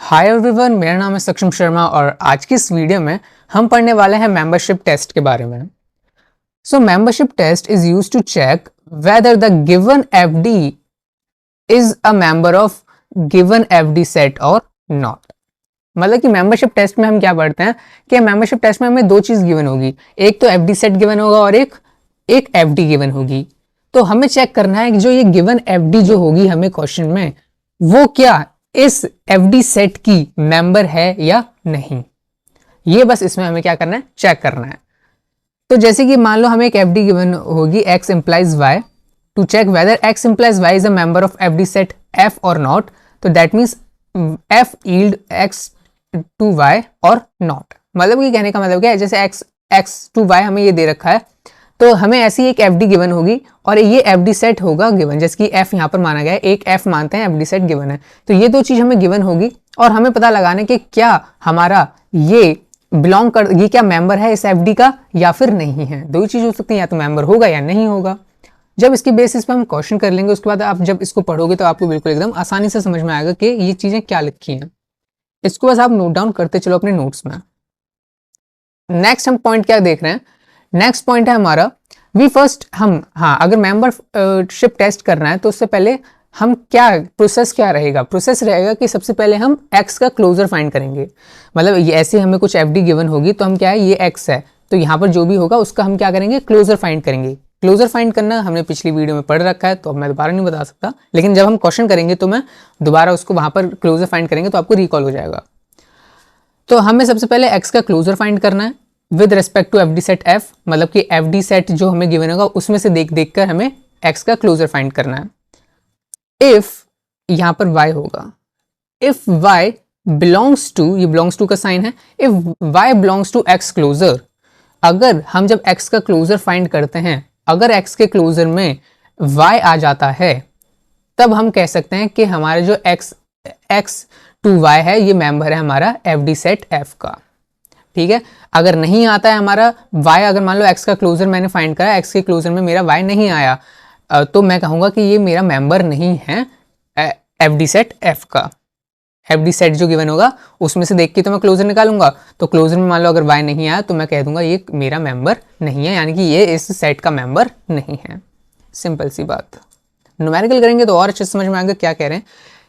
Hi everyone, मेरा नाम है सक्षम शर्मा और आज की इस वीडियो में हम पढ़ने वाले हैं मेंबरशिप टेस्ट के बारे में। So membership test is used to check whether the given FD is a member of given FD set और नॉट। मतलब कि मेंबरशिप टेस्ट में हम क्या पढ़ते हैं कि मेंबरशिप टेस्ट में हमें दो चीज गिवन होगी, एक तो एफडी सेट गिवन होगा और एक एफडी गिवन होगी। तो हमें चेक करना है कि जो ये गिवन एफडी जो होगी हमें क्वेश्चन में, वो क्या इस एफडी सेट की मेंबर है या नहीं। ये बस इसमें हमें क्या करना है, चेक करना है। तो जैसे कि मान लो हमें एक एफडी गिवन होगी x implies y, to check whether x implies y is a member of FD set f और नॉट। तो that means f yield x to y और नॉट। मतलब कि कहने का मतलब क्या है, जैसे x to y हमें ये दे रखा है, तो हमें ऐसी एक एफडी गिवन होगी और ये एफडी सेट होगा गिवन, जैसे कि f यहाँ पर माना गया है, एक f मानते हैं एफडी सेट गिवन है। तो ये दो चीज हमें गिवन होगी और हमें पता लगाना है कि क्या हमारा ये ये क्या मेंबर है इस एफडी का या फिर नहीं है। दो चीज हो सकती है, या तो मेंबर होगा या नहीं होगा। जब इसकी बेसिस पे हम क्वेश्चन कर लेंगे, उसके बाद आप जब इसको पढ़ोगे तो आपको बिल्कुल एकदम आसानी से समझ में आएगा कि ये चीजें क्या लिखी हैं। इसको बस आप नोट डाउन करते चलो अपने नोट्स में। नेक्स्ट हम पॉइंट क्या देख रहे हैं, नेक्स्ट पॉइंट है हमारा अगर मेंबरशिप टेस्ट करना है तो उससे पहले हम प्रोसेस क्या रहेगा। प्रोसेस रहेगा कि सबसे पहले हम x का क्लोजर फाइंड करेंगे। मतलब ये ऐसे हमें कुछ एफडी गिवन होगी तो हम क्या है, ये x है तो यहाँ पर जो भी होगा उसका हम क्या करेंगे, क्लोजर फाइंड करेंगे। क्लोजर फाइंड करना हमने पिछली वीडियो में पढ़ रखा है तो अब मैं दोबारा नहीं बता सकता, लेकिन जब हम क्वेश्चन करेंगे तो मैं दोबारा उसको वहां पर क्लोजर फाइंड करेंगे तो आपको रिकॉल हो जाएगा। तो हमें सबसे पहले x का क्लोजर फाइंड करना है with respect to FD set f। मतलब कि एफडी सेट जो हमें गिवन होगा उसमें से देख कर हमें x का क्लोजर फाइंड करना है। इफ यहां पर y होगा, इफ y बिलोंग्स टू, ये बिलोंग्स टू का साइन है, if y belongs to x closure, अगर हम जब x का क्लोजर फाइंड करते हैं, अगर x के क्लोजर में y आ जाता है, तब हम कह सकते हैं कि हमारा जो x टू y है ये मेंबर है हमारा एफडी सेट f का। ठीक है, अगर नहीं आता है हमारा y, अगर मान लो x का क्लोजर मैंने फाइंड करा, x के क्लोजर में मेरा y नहीं आया, तो मैं कहूंगा कि ये मेरा मेंबर नहीं है एफडी सेट f का। एफडी सेट जो गिवन होगा उसमें से देख के तो मैं क्लोजर निकालूंगा, तो क्लोजर में मान लो अगर y नहीं आया तो मैं कह दूंगा ये मेरा मेंबर नहीं है, यानी कि ये इस सेट का मेंबर नहीं है। सिंपल सी बात। न्यूमेरिकल करेंगे तो और अच्छे से समझ में आएगा क्या कह रहे हैं।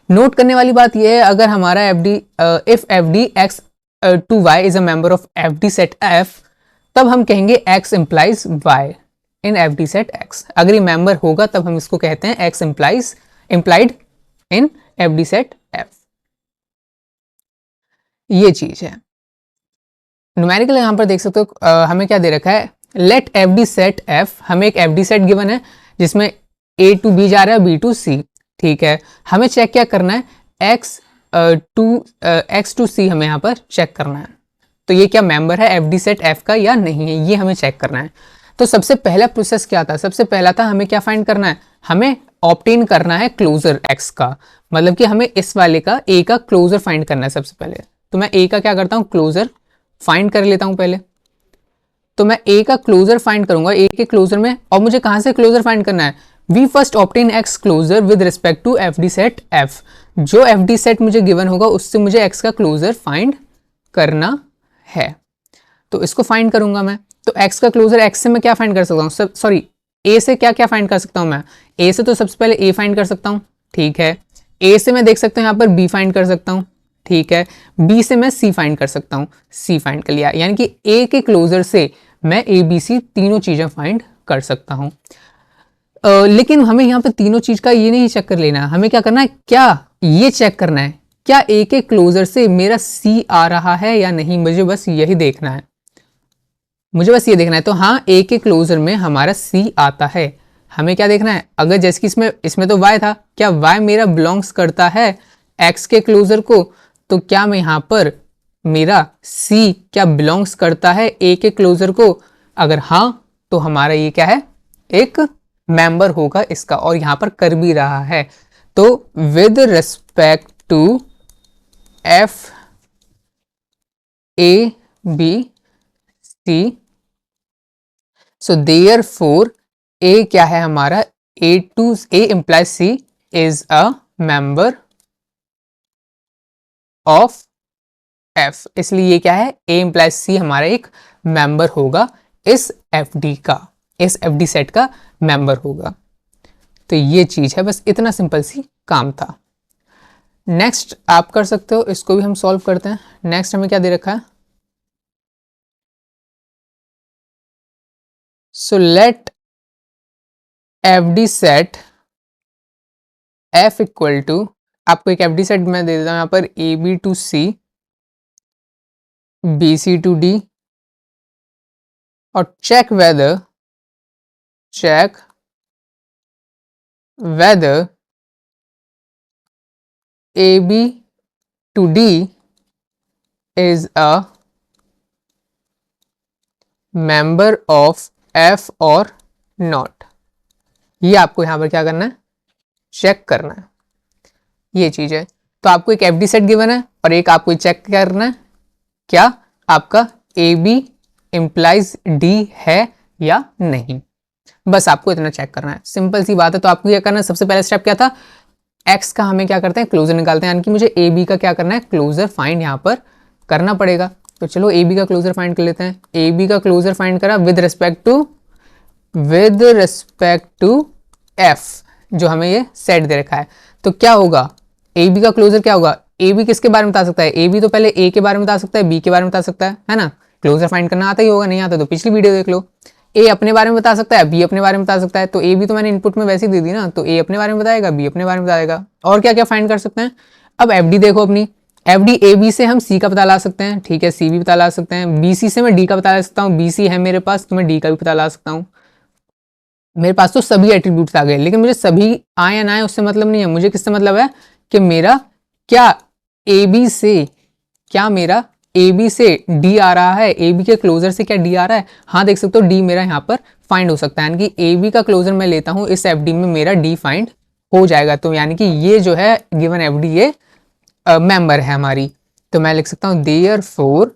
नोट करने वाली बात यह है, अगर हमारा if FD x to y is a member of FD set f, तब हम कहेंगे x implies y in FD set x। अगर ये मेंबर होगा तब हम इसको कहते हैं x implied इन एफडी सेट f। ये चीज है। न्यूमेरिकल यहां पर देख सकते हो हमें क्या दे रखा है, लेट एफडी सेट f, हमें एक एफडी सेट गिवन है जिसमें a टू b जा रहा है, b टू c। ठीक है, हमें चेक क्या करना है, x टू c हमें यहाँ पर चेक करना है। तो ये क्या मेंबर है एफडी सेट f का या नहीं है, ये हमें चेक करना है। तो सबसे पहला प्रोसेस क्या था, सबसे पहला था हमें क्या फाइंड करना है, हमें ऑब्टेन करना है क्लोजर x का। मतलब कि हमें इस वाले का a का क्लोजर फाइंड करना है सबसे पहले। तो मैं a का क्या करता हूँ, क्लोजर फाइंड कर लेता हूँ पहले। तो मैं a का क्लोजर फाइंड करूंगा, a के क्लोजर में, और मुझे कहां से क्लोजर फाइंड करना है, we first obtain x closure with respect to FD set f। जो एफडी सेट मुझे गिवन होगा उससे मुझे x का क्लोजर फाइंड करना है, तो इसको फाइंड करूंगा मैं। तो x का क्लोजर, x से मैं क्या फाइंड कर सकता हूँ, सॉरी a से क्या क्या फाइंड कर सकता हूँ मैं, a से तो सबसे पहले a फाइंड कर सकता हूँ। ठीक है, a से मैं देख सकता हूँ यहाँ पर b फाइंड कर सकता हूँ। ठीक है, b से मैं c फाइंड कर सकता हूँ, c फाइंड कर लिया, यानी कि a के क्लोजर से मैं a b c तीनों चीजें फाइंड कर सकता हूँ। लेकिन हमें यहाँ पर तीनों चीज का ये नहीं चेक कर लेना, हमें क्या करना है, क्या ये चेक करना है क्या a के क्लोजर से मेरा c आ रहा है या नहीं। मुझे बस यही देखना है, मुझे बस ये देखना है। तो हाँ, a के क्लोजर में हमारा c आता है। हमें क्या देखना है, अगर जैसे कि इसमें तो y था, क्या y मेरा बिलोंग्स करता है x के क्लोजर को, तो क्या मैं यहाँ पर मेरा c क्या बिलोंग्स करता है a के क्लोजर को। अगर हाँ, तो हमारा ये क्या है, एक मेंबर होगा इसका, और यहाँ पर कर भी रहा है। तो with respect to f a b c, so therefore a क्या है हमारा, a implies c is a member of F, इसलिए ये क्या है, ए इम्प्लाइज सी हमारा एक मेंबर होगा इस एफडी का, इस एफडी सेट का मेंबर होगा। तो ये चीज है, बस इतना सिंपल सी काम था। नेक्स्ट आप कर सकते हो, इसको भी हम सॉल्व करते हैं। नेक्स्ट हमें क्या दे रखा है, so let FD set F equal to, आपको एक एफडी सेट मैं दे देता हूं यहां पर, A B to C, B C to D, और check whether A B to D is a member of F or not। ये आपको यहां पर क्या करना है, चेक करना है, ये चीज है। तो आपको एक एफडी सेट गिवन है और एक आपको चेक करना है, क्या आपका ए बी इंप्लाइज डी है या नहीं, बस आपको इतना चेक करना है, सिंपल सी बात है। तो आपको क्या करना है, सबसे पहला स्टेप क्या था, एक्स का हमें क्या करते हैं, क्लोजर निकालते हैं, यानी कि मुझे ए बी का क्या करना है, क्लोजर फाइंड यहां पर करना पड़ेगा। तो चलो ए बी का क्लोजर फाइंड कर लेते हैं। ए बी का क्लोजर फाइंड करा विद रिस्पेक्ट टू एफ, जो हमें ये सेट दे रखा है। तो क्या होगा, ए बी का क्लोजर क्या होगा, ए बी किसके बारे में बता सकता है, ए बी तो पहले ए के बारे में बता सकता है, बी के बारे में बता सकता है ना। क्लोजर फाइंड करना आता ही होगा, नहीं आता तो पिछली वीडियो देख लो। ए अपने बारे में बता सकता है, बी अपने बारे में बता सकता है, तो ए बी तो मैंने इनपुट में वैसे ही दे दी ना, तो ए अपने बारे में बताएगा, बी अपने बारे में बताएगा। और क्या क्या फाइंड कर सकते हैं, अब एफडी देखो अपनी, एफडी ए बी से हम सी का पता ला सकते हैं, ठीक है, सी भी पता ला सकते हैं, बी सी से मैं डी का पता ला सकता हूँ, बी सी है मेरे पास तो मैं डी का भी पता ला सकता हूँ। मेरे पास तो सभी एट्रीब्यूट्स आ गए, लेकिन मुझे सभी आए या ना आए उससे मतलब नहीं है, मुझे किससे मतलब है कि मेरा क्या ए बी से, क्या मेरा ए बी से डी आ रहा है, ए बी के क्लोजर से क्या डी आ रहा है। हाँ देख सकते हो डी मेरा यहाँ पर फाइंड हो सकता है, यानी कि ए बी का क्लोजर मैं लेता हूँ, इस एफ डी में मेरा डी फाइंड हो जाएगा। तो यानी कि ये जो है गिवन एफ डी ये मेंबर है हमारी। तो मैं लिख सकता हूँ देयरफॉर,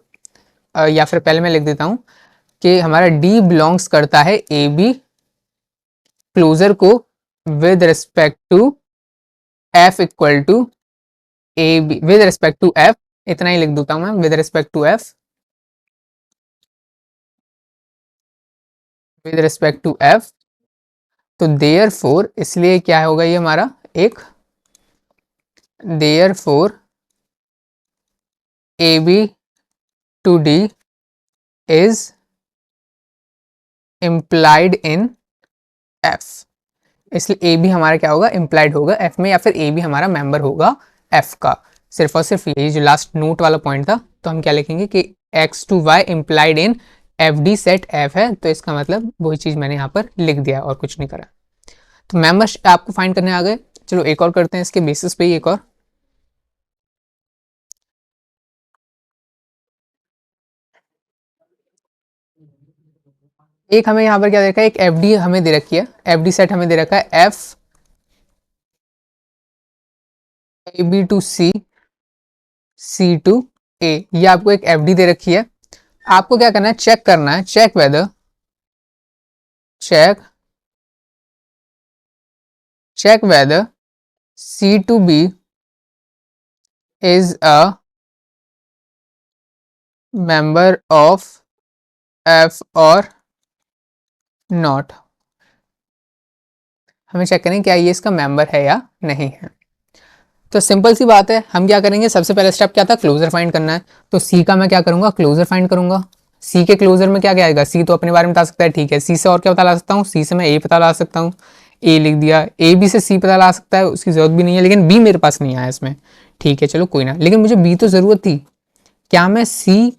या फिर पहले मैं लिख देता हूँ कि हमारा डी बिलोंग्स करता है ए बी क्लोजर को with respect to F equal to A B, with respect to F, इतना ही लिख देता हूं मैं, with respect to F, with respect to F. तो देयरफॉर, इसलिए क्या होगा ये हमारा एक, therefore A B to D is implied in F, इसलिए ए बी हमारा क्या होगा, इम्प्लाइड होगा एफ में, या फिर ए बी हमारा मेंबर होगा एफ का। सिर्फ और सिर्फ यही जो लास्ट नोट वाला पॉइंट था, तो हम क्या लिखेंगे कि X to Y implied in F D set F है, तो इसका मतलब वही चीज मैंने यहाँ पर लिख दिया और कुछ नहीं करा। तो मेंबर आपको फाइंड करने आ गए, चलो एक और करते हैं इसके बेसिस पे ही एक और। एक हमें यहाँ पर क्या दे रखा है, एक एफ डी हमें दे रखी है, एफ डी सेट हमें दे रखा है F A B to C, C to A, ये आपको एक एफ डी दे रखी है। आपको क्या करना है, चेक करना है, check whether, check whether C to B is a member of F or not। हमें चेक करें क्या ये इसका मेंबर है या नहीं है। तो सिंपल सी बात है, हम क्या करेंगे, सबसे पहला स्टेप क्या था, क्लोजर फाइंड करना है। तो सी का मैं क्या करूंगा, क्लोजर फाइंड करूंगा। सी के क्लोजर में क्या क्या आएगा, सी तो अपने बारे में बता सकता है, ठीक है, सी से और क्या पता ला सकता हूँ, सी से मैं ए पता ला सकता हूँ, ए लिख दिया, ए बी से सी पता ला सकता है, उसकी जरूरत भी नहीं है, लेकिन बी मेरे पास नहीं आया इसमें, ठीक है चलो कोई ना, लेकिन मुझे बी तो जरूरत थी। क्या मैं सी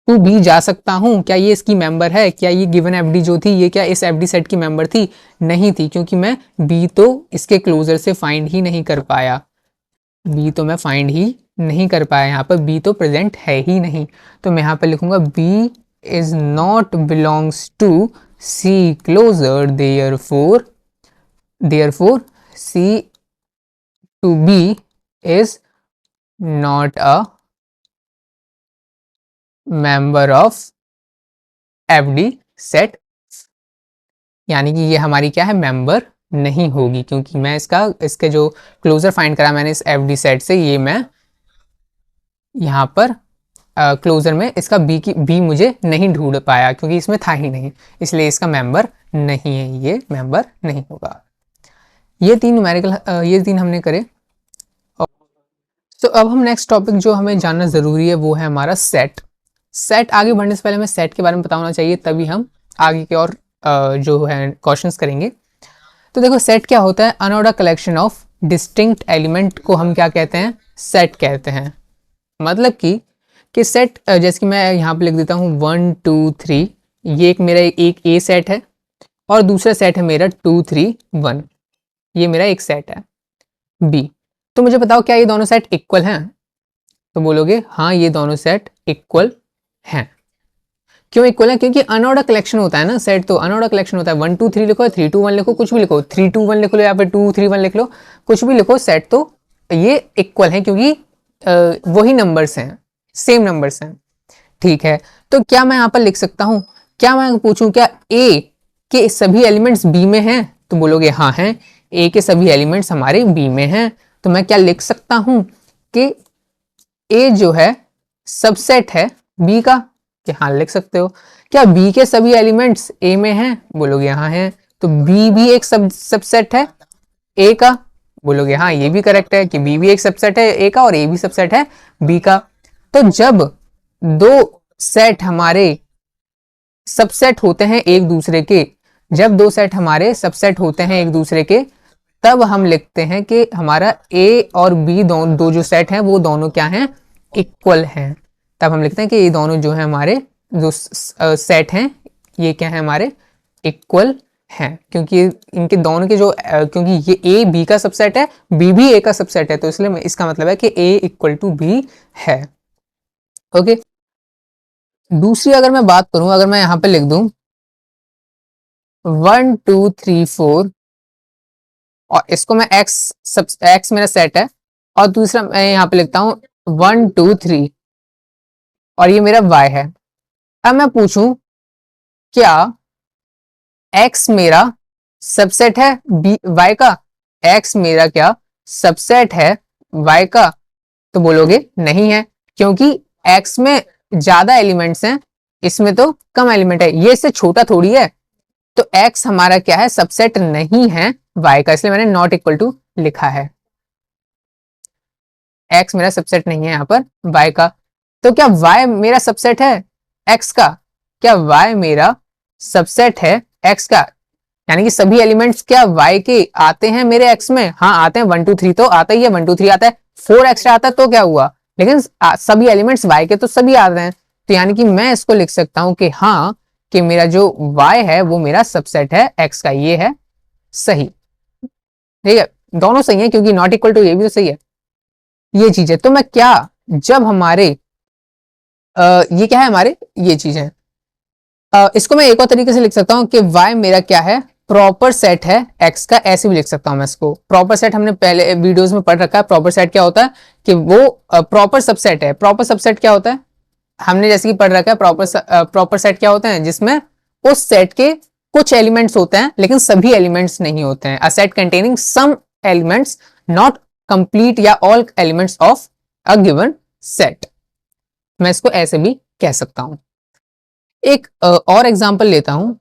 टू बी जा सकता हूं, क्या ये इसकी मेंबर है, क्या ये गिवन एफडी जो थी ये क्या इस एफडी सेट की मेंबर थी, नहीं थी, क्योंकि मैं बी तो इसके क्लोजर से फाइंड ही नहीं कर पाया, बी तो मैं फाइंड ही नहीं कर पाया, यहाँ पर बी तो प्रेजेंट है ही नहीं। तो मैं यहाँ पर लिखूंगा B is not belongs to C closure, therefore C to B is not a member of FD set, यानी कि ये हमारी क्या है, मेंबर नहीं होगी, क्योंकि मैं इसके जो क्लोजर फाइंड करा मैंने इस एफडी सेट से, ये मैं यहाँ पर क्लोजर में इसका बी मुझे नहीं ढूंढ पाया क्योंकि इसमें था ही नहीं, इसलिए इसका मेंबर नहीं है, ये मेंबर नहीं होगा। ये तीन न्यूमेरिकल ये तीन हमने करे। तो अब हम नेक्स्ट टॉपिक जो हमें जानना ज़रूरी है वो है हमारा सेट। सेट आगे बढ़ने से पहले हमें सेट के बारे में पता होना चाहिए, तभी हम आगे के और जो है क्वेश्चंस करेंगे। तो देखो सेट क्या होता है, unordered collection of distinct element को हम क्या कहते हैं, सेट कहते हैं। मतलब कि सेट जैसे कि मैं यहाँ पे लिख देता हूँ 1 2 3, ये एक मेरा एक ए सेट है और दूसरा सेट है मेरा 2 3 1, ये मेरा एक सेट है बी। तो मुझे बताओ क्या ये दोनों सेट इक्वल हैं? तो बोलोगे हाँ ये दोनों सेट इक्वल हैं। क्यों इक्वल है? क्योंकि अनऑर्डर कलेक्शन होता है ना सेट, तो अनऑर्डर कलेक्शन होता है 1 2 3 लिखो, 3 2 1 लिखो, कुछ भी लिखो, 3 2 1 लिख लो या फिर 2 3 1 लिख लो, कुछ भी लिखो, सेट तो ये इक्वल है क्योंकि वही नंबर्स हैं, सेम नंबर्स हैं। ठीक है, तो क्या मैं यहाँ पर लिख सकता हूँ, क्या मैं पूछूं क्या ए के सभी एलिमेंट्स बी में हैं? तो बोलोगे हाँ हैं, ए के सभी एलिमेंट्स हमारे बी में हैं। तो मैं क्या लिख सकता हूं कि ए जो है सबसेट है बी का? कि हाँ लिख सकते हो। क्या बी के सभी एलिमेंट्स ए में हैं? बोलोगे हाँ हैं। तो बी भी एक सबसेट है ए का? बोलोगे हाँ ये भी करेक्ट है कि बी भी एक सबसेट है ए का और ए भी सबसेट है बी का। तो जब दो सेट हमारे सबसेट होते हैं एक दूसरे के, जब दो सेट हमारे सबसेट होते हैं एक दूसरे के, तब हम लिखते हैं कि हमारा ए और बी दो जो सेट हैं वो दोनों क्या हैं, इक्वल हैं। तब हम लिखते हैं कि ये दोनों जो है हमारे जो सेट हैं ये क्या है, हमारे इक्वल हैं, क्योंकि इनके दोनों के जो क्योंकि ये ए बी का सबसेट है, बी भी ए का सबसेट है, तो इसलिए इसका मतलब है कि ए इक्वल टू बी है। ओके, दूसरी अगर मैं बात करूं, अगर मैं यहां पे लिख दूं 1 2 3 4 और इसको मैं एक्स मेरा सेट है, और दूसरा मैं यहाँ पे लिखता हूँ 1 2 3 और ये मेरा y है। अब मैं पूछूं क्या x मेरा सबसेट है y का? x मेरा क्या सबसेट है y का? तो बोलोगे नहीं है, क्योंकि x में ज्यादा एलिमेंट्स हैं, इसमें तो कम एलिमेंट है, ये इससे छोटा थोड़ी है। तो x हमारा क्या है, सबसेट नहीं है y का, इसलिए मैंने नॉट इक्वल टू लिखा है। x मेरा सबसेट नहीं है यहाँ पर y का। तो क्या y मेरा सबसेट है x का? क्या y मेरा सबसेट है x का? यानी कि सभी एलिमेंट्स क्या y के आते हैं मेरे x में? हाँ आते हैं, 1 2 3 तो आता ही है, 1 2 3 आता है, 4 एक्स्ट्रा आता है तो क्या हुआ, लेकिन सभी एलिमेंट्स y के तो सभी आते हैं। तो यानी कि मैं इसको लिख सकता हूं कि हाँ कि मेरा जो y है वो मेरा सबसेट है x का, ये है सही। ठीक है, दोनों सही है क्योंकि नॉट इक्वल टू ये भी तो सही है, ये चीज है। तो मैं क्या, जब हमारे ये क्या है हमारे, ये चीज है, इसको मैं एक और तरीके से लिख सकता हूं कि y मेरा क्या है, प्रॉपर सेट है x का, ऐसे भी लिख सकता हूं मैं इसको। प्रॉपर सेट हमने पहले वीडियोस में पढ़ रखा है, प्रॉपर सेट क्या होता है कि वो प्रॉपर सबसेट है। प्रॉपर सबसेट क्या होता है, हमने जैसे कि पढ़ रखा है, प्रॉपर सेट क्या होता है, जिसमें उस सेट के कुछ एलिमेंट्स होते हैं लेकिन सभी एलिमेंट्स नहीं होते हैं। A set containing some elements not complete या all elements of a given set. मैं इसको ऐसे भी कह सकता हूं। एक और एग्जांपल लेता हूं।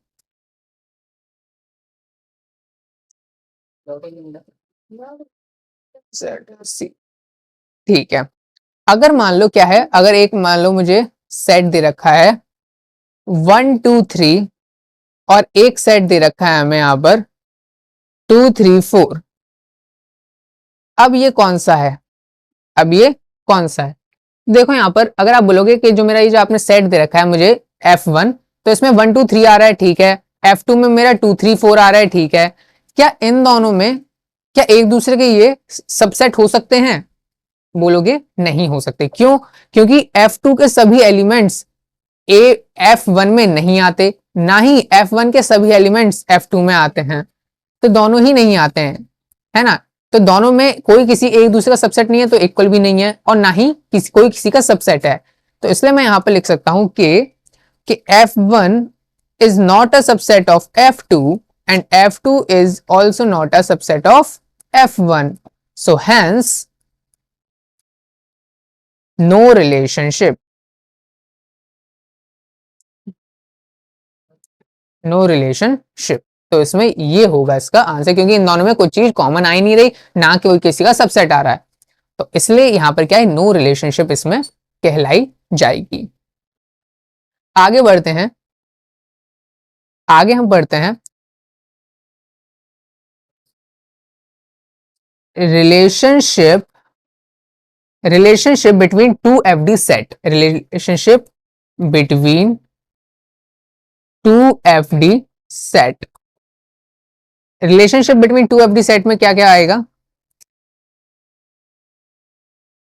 ठीक है, अगर मान लो क्या है, अगर एक मान लो मुझे सेट दे रखा है 1 2 3 और एक सेट दे रखा है हमें यहां पर 2 3 4। अब ये कौन सा है, अब ये कौन सा है? देखो यहां पर अगर आप बोलोगे कि जो मेरा ये जो आपने सेट दे रखा है मुझे F1, तो इसमें 1 2 3 आ रहा है, ठीक है। F2 में मेरा 2 3 4 आ रहा है, ठीक है। क्या इन दोनों में क्या एक दूसरे के ये सबसेट हो सकते हैं? बोलोगे नहीं हो सकते। क्यों? क्योंकि F2 के सभी एलिमेंट्स F1 में नहीं आते, ना ही F1 के सभी एलिमेंट्स F2 में आते हैं, तो दोनों ही नहीं आते हैं, है ना। तो दोनों में कोई किसी एक दूसरे का सबसेट नहीं है, तो इक्वल भी नहीं है, और ना ही कोई किसी का सबसेट है। तो इसलिए मैं यहां पर लिख सकता हूं कि F1 is not a subset of F2 and F2 is also not a subset of F1. So hence no relationship, no relationship. तो इसमें ये होगा इसका आंसर, क्योंकि इन दोनों में कोई चीज कॉमन आ ही नहीं रही, ना कोई किसी का सबसेट आ रहा है, तो इसलिए यहां पर क्या है, नो रिलेशनशिप इसमें कहलाई जाएगी। आगे बढ़ते हैं, आगे हम बढ़ते हैं relationship, relationship between two FD set, relationship between two FD set. Relationship between two FD set में क्या क्या आएगा,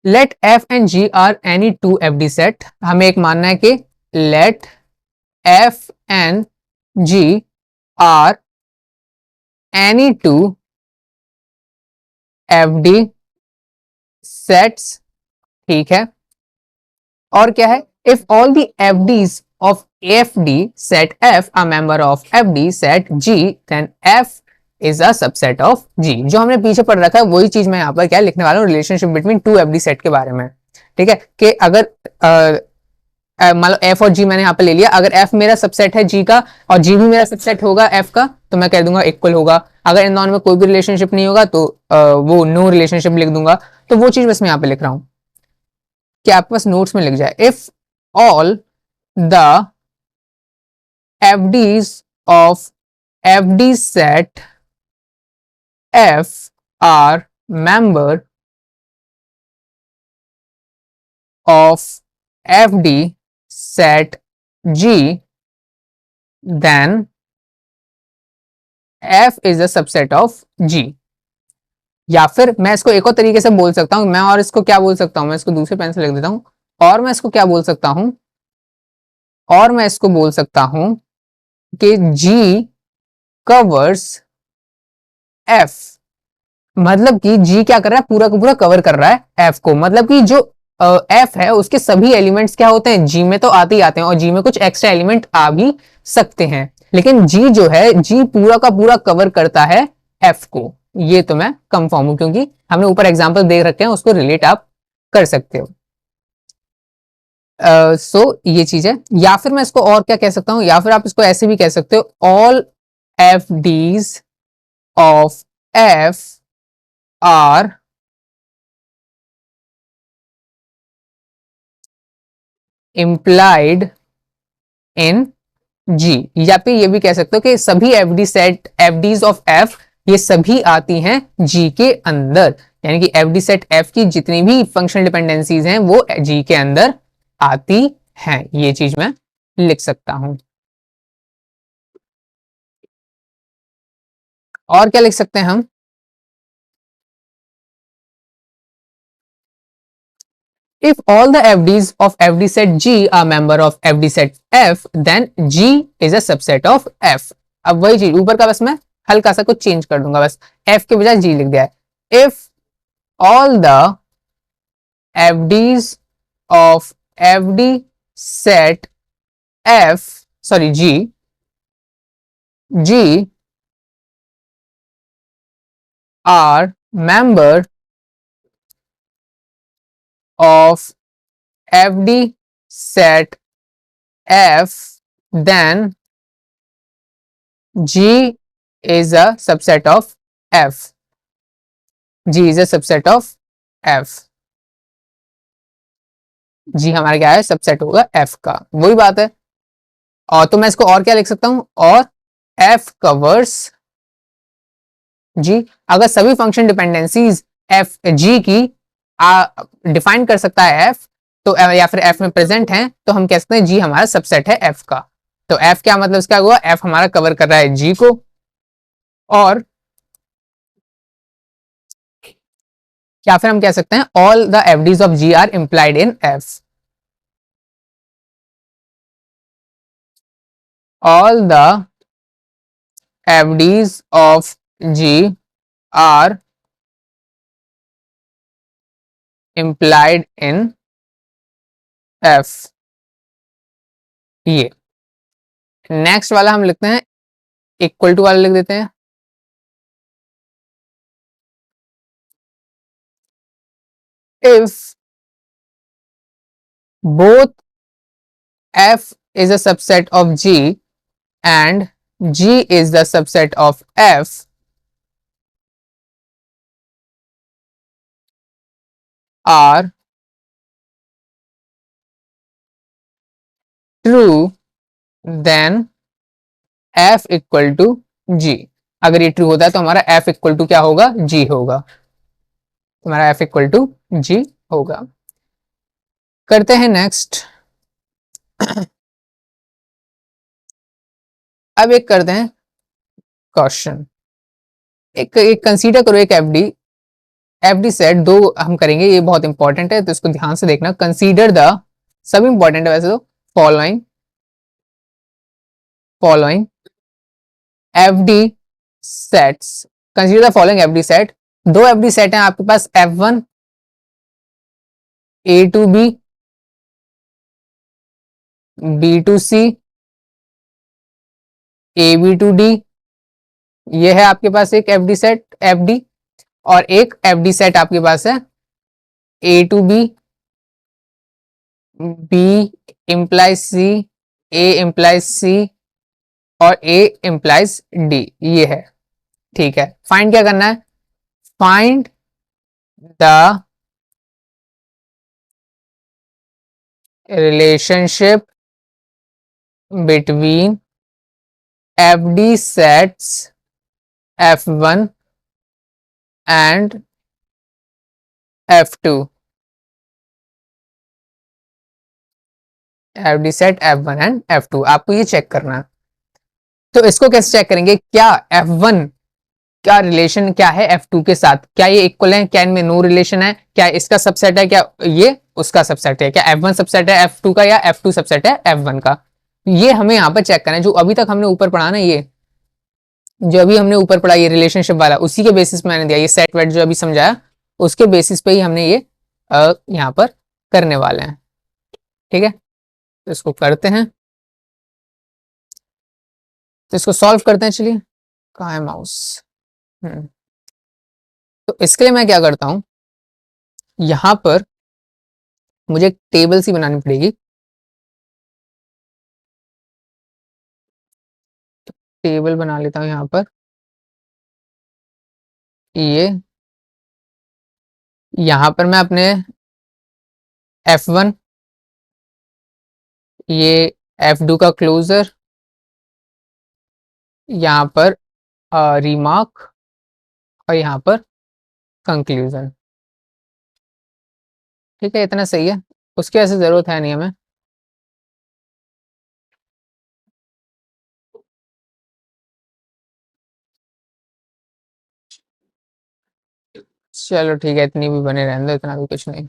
let F and G are any two FD set. हमें एक मानना है कि let F and G are any two FD sets, ठीक है। और क्या है, if all the FDs of FD set F a member of FD set G, then F is a subset of जी। जो हमने पीछे पढ़ रखा है वही चीज मैं यहाँ पर क्या लिखने वाला हूँ, relationship between two FD set के बारे में, ठीक है। कि अगर मान लो एफ और जी मैंने यहाँ पे ले लिया, अगर एफ मेरा सबसेट है जी का और जी भी मेरा सबसेट होगा एफ का, तो मैं कह दूंगा इक्वल होगा। अगर इन दोनों में कोई भी रिलेशनशिप नहीं होगा तो वो नो रिलेशनशिप लिख दूंगा। तो वो चीज बस मैं यहाँ पे लिख रहा हूँ कि आपके पास नोट्स में लिख जाए, if all the FDs of FD set F are member of FD set G, then F is the subset of G. या फिर मैं इसको एक और तरीके से बोल सकता हूं, मैं और इसको क्या बोल सकता हूं, मैं इसको दूसरे पेन से लिख देता हूं, और मैं इसको क्या बोल सकता हूं, और मैं इसको बोल सकता हूं कि जी कवर्स एफ। मतलब कि जी क्या कर रहा है, पूरा का पूरा कवर कर रहा है एफ को। मतलब कि जो एफ है उसके सभी एलिमेंट्स क्या होते हैं, जी में तो आते ही आते हैं, और जी में कुछ एक्स्ट्रा एलिमेंट आ भी सकते हैं, लेकिन जी जो है, जी पूरा का पूरा कवर करता है एफ को। ये तो मैं कंफर्म हूं, क्योंकि हमने ऊपर एग्जांपल दे रखे हैं, उसको रिलेट आप कर सकते हो। सो ये चीज है। या फिर मैं इसको और क्या कह सकता हूं, या फिर आप इसको ऐसे भी कह सकते हो, all F Ds of F are implied in G. या फिर ये भी कह सकते हो कि सभी FD set, FDs of F, ये सभी आती हैं जी के अंदर, यानी कि एफडी सेट एफ की जितनी भी फंक्शनल डिपेंडेंसीज हैं वो जी के अंदर आती हैं। ये चीज मैं लिख सकता हूं। और क्या लिख सकते हैं हम, if all the FDs of FD set G are member of FD set F, then G is a subset of F। अब वही चीज ऊपर का बस मैं हल्का सा कुछ चेंज कर दूंगा, बस F के बजाय G लिख दिया है। If all the FDs of FD set F, sorry G are member of FD set F, then G is a subset of F। G is a subset of F। G हमारा क्या है, subset होगा F का, वही बात है। और तो मैं इसको और क्या लिख सकता हूं, और F कवर्स G। अगर सभी फंक्शन डिपेंडेंसीज F G की डिफाइन कर सकता है F, तो या फिर F में प्रेजेंट है, तो हम कह सकते हैं G हमारा सबसेट है F का। तो F क्या मतलब इसका हुआ, F हमारा कवर कर रहा है G को, और या फिर हम कह सकते हैं all the FDs of G are implied in F. All the FDs of G are implied in F. ये नेक्स्ट वाला हम लिखते हैं, इक्वल टू वाला लिख देते हैं। If both f is a subset of g and g is the subset of f, are true, then f equal to g। अगर ये ट्रू होता है तो हमारा f इक्वल टू क्या होगा, g होगा। हमारा f इक्वल टू g होगा। करते हैं नेक्स्ट। अब एक करते हैं क्वेश्चन। एक कंसीडर करो एक एफडी सेट, दो हम करेंगे, ये बहुत इंपॉर्टेंट है तो इसको ध्यान से देखना। कंसीडर द, सब इंपॉर्टेंट है वैसे तो, following FD sets. Consider the following FD set. दो एफडी सेट हैं आपके पास, F1 A to B B to C AB to D। ये है आपके पास एक एफडी सेट FD, और एक एफडी सेट आपके पास है A to B B implies C A implies C और A implies D। ये है, ठीक है। फाइंड क्या करना है, find the relationship between FD sets F1 and F2। FD set F1 and F2 आपको ये चेक करना है। तो इसको कैसे चेक करेंगे, क्या F1 क्या रिलेशन क्या है F2 के साथ, क्या ये इक्वल है, क्या इनमें नो रिलेशन है, क्या इसका सबसेट है, क्या ये उसका सबसेट है, क्या F1 सबसेट है F2 का या F2 सबसेट है F1 का। ये हमें यहाँ पर चेक करना है। जो अभी तक हमने ऊपर पढ़ा ना, ये जो अभी हमने ऊपर पढ़ा ये रिलेशनशिप वाला, उसी के बेसिस पे मैंने दिया। ये सेट वेट जो अभी समझाया उसके बेसिस पे ही हमने ये यहाँ पर करने वाले हैं, ठीक है। तो इसको करते हैं, तो इसको सॉल्व करते हैं। चलिए, कहाँ है माउस। तो इसके लिए मैं क्या करता हूं, यहां पर मुझे एक टेबल सी बनानी पड़ेगी। टेबल बना लेता हूं यहां पर। ये यहां पर मैं अपने F1, ये F2 का क्लोजर, यहाँ पर रिमार्क और यहाँ पर कंक्लूजन, ठीक है। इतना सही है, उसकी ऐसे जरूरत है नहीं हमें। चलो ठीक है, इतनी भी बने रहने दो, इतना भी कुछ नहीं।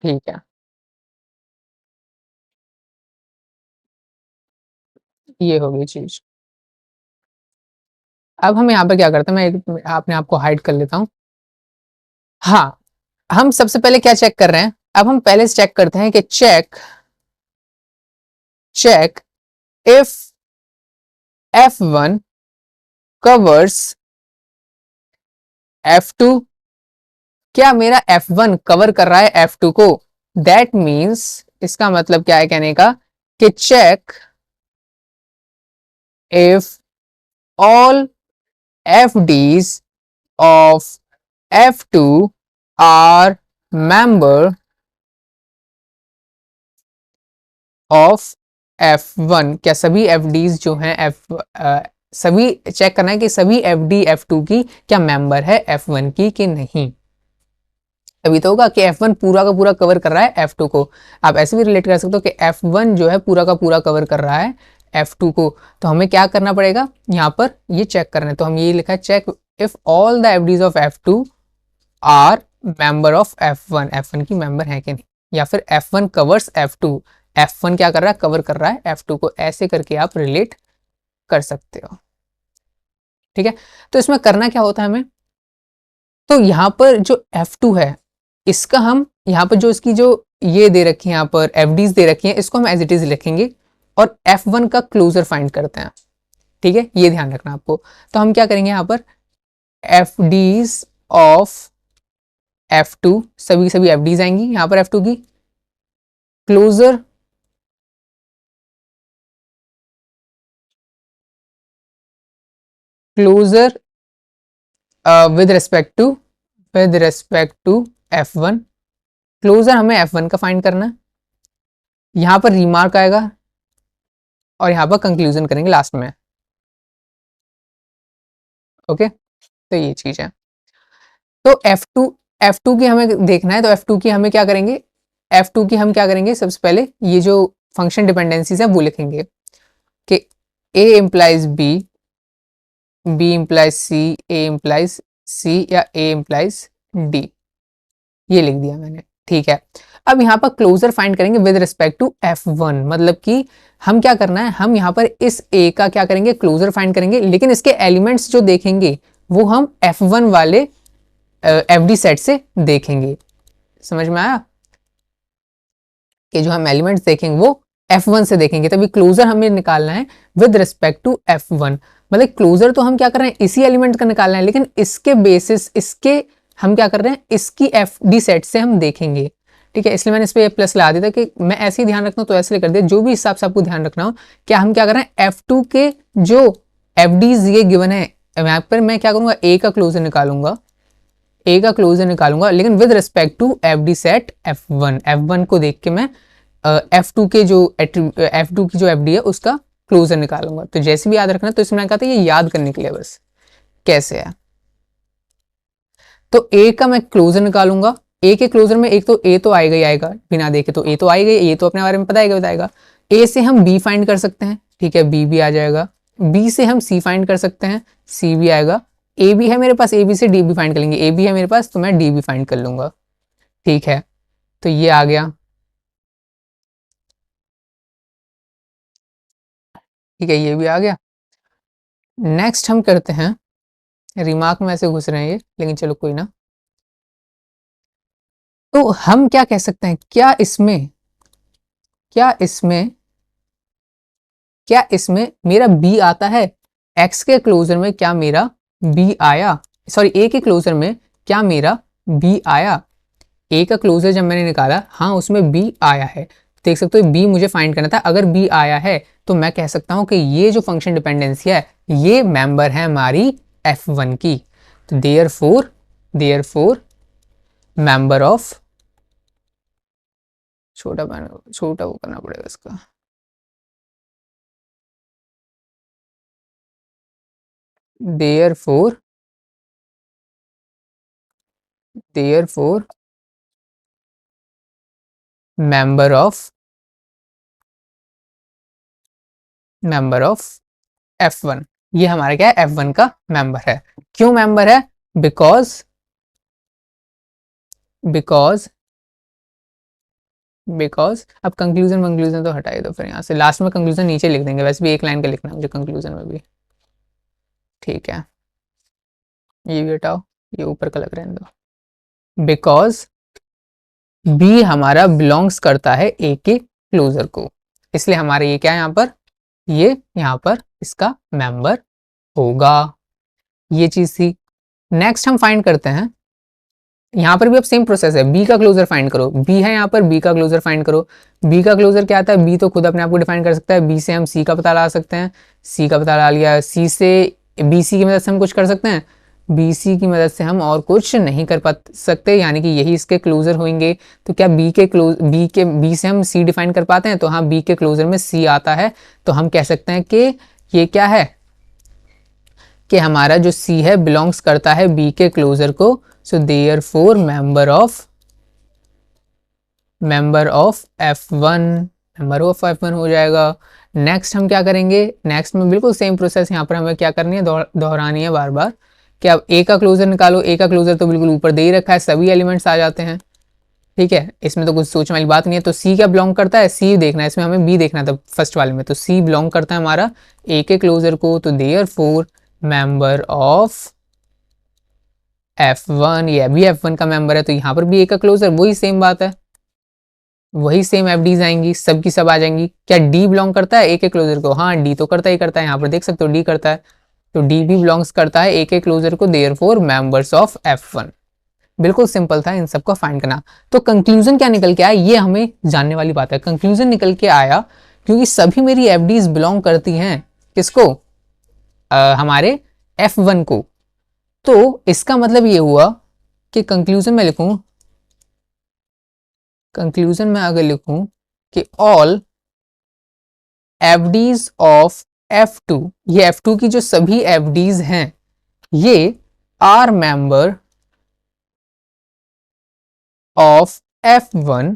ठीक है, ये हो गई चीज। अब हम यहाँ पर क्या करते हैं, मैं अपने आप को हाइड कर लेता हूँ। हाँ, हम सबसे पहले क्या चेक कर रहे हैं, अब हम पहले से चेक करते हैं कि check if F1 covers F2। क्या मेरा F1 कवर कर रहा है F2 को, दैट मीन्स इसका मतलब क्या है कहने का, कि check if all FDs of F2 are member of F1। क्या सभी FDs जो हैं सभी चेक करना है कि सभी FD F2 की क्या मेंबर है F1 की कि नहीं। अभी तो होगा कि F1 पूरा का पूरा कवर कर रहा है F2 को। आप ऐसे भी रिलेट कर सकते हो कि F1 जो है पूरा का पूरा कवर कर रहा है F2 को। तो हमें क्या करना पड़ेगा, यहाँ पर ये चेक करना है। तो हम ये लिखा है, check if all the FDs of F2 are member of F1, F1 की मेंबर है कि नहीं, या फिर F1 कवर्स F2, F1 क्या कर रहा है, कवर कर रहा है F2 को। ऐसे करके आप रिलेट कर सकते हो, ठीक है। तो इसमें करना क्या होता है हमें, तो यहाँ पर जो F2 है इसका हम यहाँ पर जो इसकी जो ये दे रखी है, यहाँ पर FDs दे रखी है, इसको हम एज इट इज लिखेंगे और F1 का क्लोजर फाइंड करते हैं, ठीक है। ये ध्यान रखना आपको। तो हम क्या करेंगे, यहाँ पर FDs ऑफ F2 सभी सभी FDs आएंगी यहाँ पर F2 की। Closure with respect to F1। Closure हमें F1 का फाइंड करना है, यहाँ पर रिमार्क आएगा और यहाँ पर कंक्लूजन करेंगे लास्ट में। ओके, तो ये चीज है। तो F2 की हमें देखना है, तो F2 की हमें क्या करेंगे, F2 की हम क्या करेंगे, सबसे पहले ये जो फंक्शन डिपेंडेंसीज है वो लिखेंगे कि A implies B, B implies C, A implies C या A इम्प्लाइज D, ये लिख दिया मैंने। ठीक है, अब यहाँ पर क्लोजर फाइंड करेंगे विद रिस्पेक्ट टू F1, मतलब कि हम क्या करना है, हम यहाँ पर इस A का क्या करेंगे, क्लोजर फाइंड करेंगे, लेकिन इसके एलिमेंट्स जो देखेंगे वो हम F1 वाले FD सेट से देखेंगे। समझ में आया कि जो हम एलिमेंट्स देखेंगे वो F1 से देखेंगे, तभी क्लोजर हमें निकालना है विद रिस्पेक्ट टू F1। मतलब क्लोजर तो हम क्या कर रहे हैं, इसी एलिमेंट का निकालना है, लेकिन इसके बेसिस, इसके हम क्या कर रहे हैं, इसकी FD सेट से हम देखेंगे। ठीक है, इसलिए मैंने इस पे प्लस लगा दिया था कि मैं ऐसे ही ध्यान रखना हूं, तो ऐसे कर दिया, जो भी हिसाब से आपको ध्यान रखना हो। क्या हम क्या कर रहे हैं, F2 के जो FDs ये गिवन है, यहाँ पर मैं क्या करूंगा, A का क्लोजर निकालूंगा, A का क्लोजर निकालूंगा, लेकिन with respect to FD set F1 को देख के मैं F2 के जो F2 की जो FD है उसका क्लोजर निकालूंगा। तो जैसे भी याद रखना, तो इसमें कहा था ये याद करने के लिए बस कैसे है। तो A का मैं क्लोजर निकालूंगा, A के क्लोजर में एक तो A तो आएगा ही आएगा, बिना देखे तो A तो आएगा, ये तो अपने बारे में बताएगा। A से हम B फाइंड कर सकते हैं, ठीक है, B भी आ जाएगा। B से हम C फाइंड कर सकते हैं, C भी आएगा। A भी है मेरे पास, A B से D भी फाइंड कर लेंगे, A भी है मेरे पास तो मैं D भी फाइंड कर लूंगा। ठीक है, तो ये आ गया। ठीक है, ये भी आ गया। नेक्स्ट हम करते हैं, रिमार्क में ऐसे घुस रहे हैं ये, लेकिन चलो कोई ना। तो हम क्या कह सकते हैं, क्या इसमें मेरा B आता है, X के क्लोजर में क्या मेरा B आया, सॉरी A के क्लोजर में क्या मेरा B आया। A का क्लोजर जब मैंने निकाला, हाँ उसमें B आया है, देख सकते हो B मुझे फाइंड करना था। अगर B आया है तो मैं कह सकता हूं कि ये जो फंक्शन डिपेंडेंसी है ये मेंबर है हमारी F1 की। तो देयरफॉर मेंबर ऑफ, छोटा वो करना पड़ेगा इसका, देयरफॉर मेंबर ऑफ F1, ये हमारा क्या है, F1 का मेंबर है। क्यों मेंबर है, बिकॉज अब कंक्लूजन तो हटाई दो, फिर यहाँ से लास्ट में कंक्लूजन नीचे लिख देंगे, वैसे भी एक लाइन का लिखना है मुझे कंक्लूजन में भी। ठीक है, ये भी हटाओ, ये ऊपर का लग रहने दो। बिकॉज B हमारा बिलोंग्स करता है A के क्लोजर को, इसलिए हमारा ये क्या है, ये यहाँ पर इसका मेंबर होगा। ये चीज थी। नेक्स्ट हम फाइंड करते हैं, यहाँ पर भी अब सेम प्रोसेस है, B का क्लोजर फाइंड करो, B है यहाँ पर, B का क्लोजर फाइंड करो। B का क्लोजर क्या आता है, B तो खुद अपने आप को डिफाइन कर सकता है, B से हम C का पता लगा सकते हैं, C का पता लगा लिया, C से BC की मदद से हम कुछ कर सकते हैं, BC की मदद से हम और कुछ नहीं कर सकते, यानी कि यही इसके क्लोजर होंगे। तो क्या B से हम C डिफाइन कर पाते हैं, तो हाँ B के क्लोजर में C आता है, तो हम कह सकते हैं कि ये क्या है, कि हमारा जो C है बिलोंग्स करता है B के क्लोजर को। So therefore member of F1 हो जाएगा। नेक्स्ट हम क्या करेंगे, नेक्स्ट में बिल्कुल सेम प्रोसेस यहाँ पर हमें क्या करनी है, दोहरानी है बार बार, कि अब A का क्लोजर निकालो, A का क्लोजर तो बिल्कुल ऊपर दे ही रखा है, सभी एलिमेंट्स आ जाते हैं। ठीक है, इसमें तो कुछ सोचने वाली बात नहीं है। तो C क्या बिलोंग करता है, C देखना है, इसमें हमें B देखना था फर्स्ट वाले में, तो C बिलोंग करता है हमारा A के क्लोजर को। तो देयरफॉर मेंबर ऑफ F1, ये भी F1 का मेंबर है, तो यहाँ पर भी A का क्लोजर, वही सेम बात है, वही सेम FDs आएंगी, सब की सब आ जाएंगी। क्या D बिलोंग करता है A के क्लोजर को, हाँ D तो करता है, यहाँ पर देख सकते हो D करता है, तो D भी बिलोंग्स करता है A के क्लोजर को। देयरफॉर मेंबर्स ऑफ F1, बिल्कुल सिंपल था इन सबको फाइंड करना। तो कंक्लूजन क्या निकल के आया, ये हमें जानने वाली बात है। कंक्लूजन निकल के आया क्योंकि सभी मेरी एफडीज बिलोंग करती हैं किसको, हमारे F1 को। तो इसका मतलब ये हुआ कि कंक्लूजन में लिखूं, कंक्लूजन में अगर लिखूं कि ऑल एफडीज ऑफ F2, ये F2 की जो सभी एफडीज हैं ये are member of F1,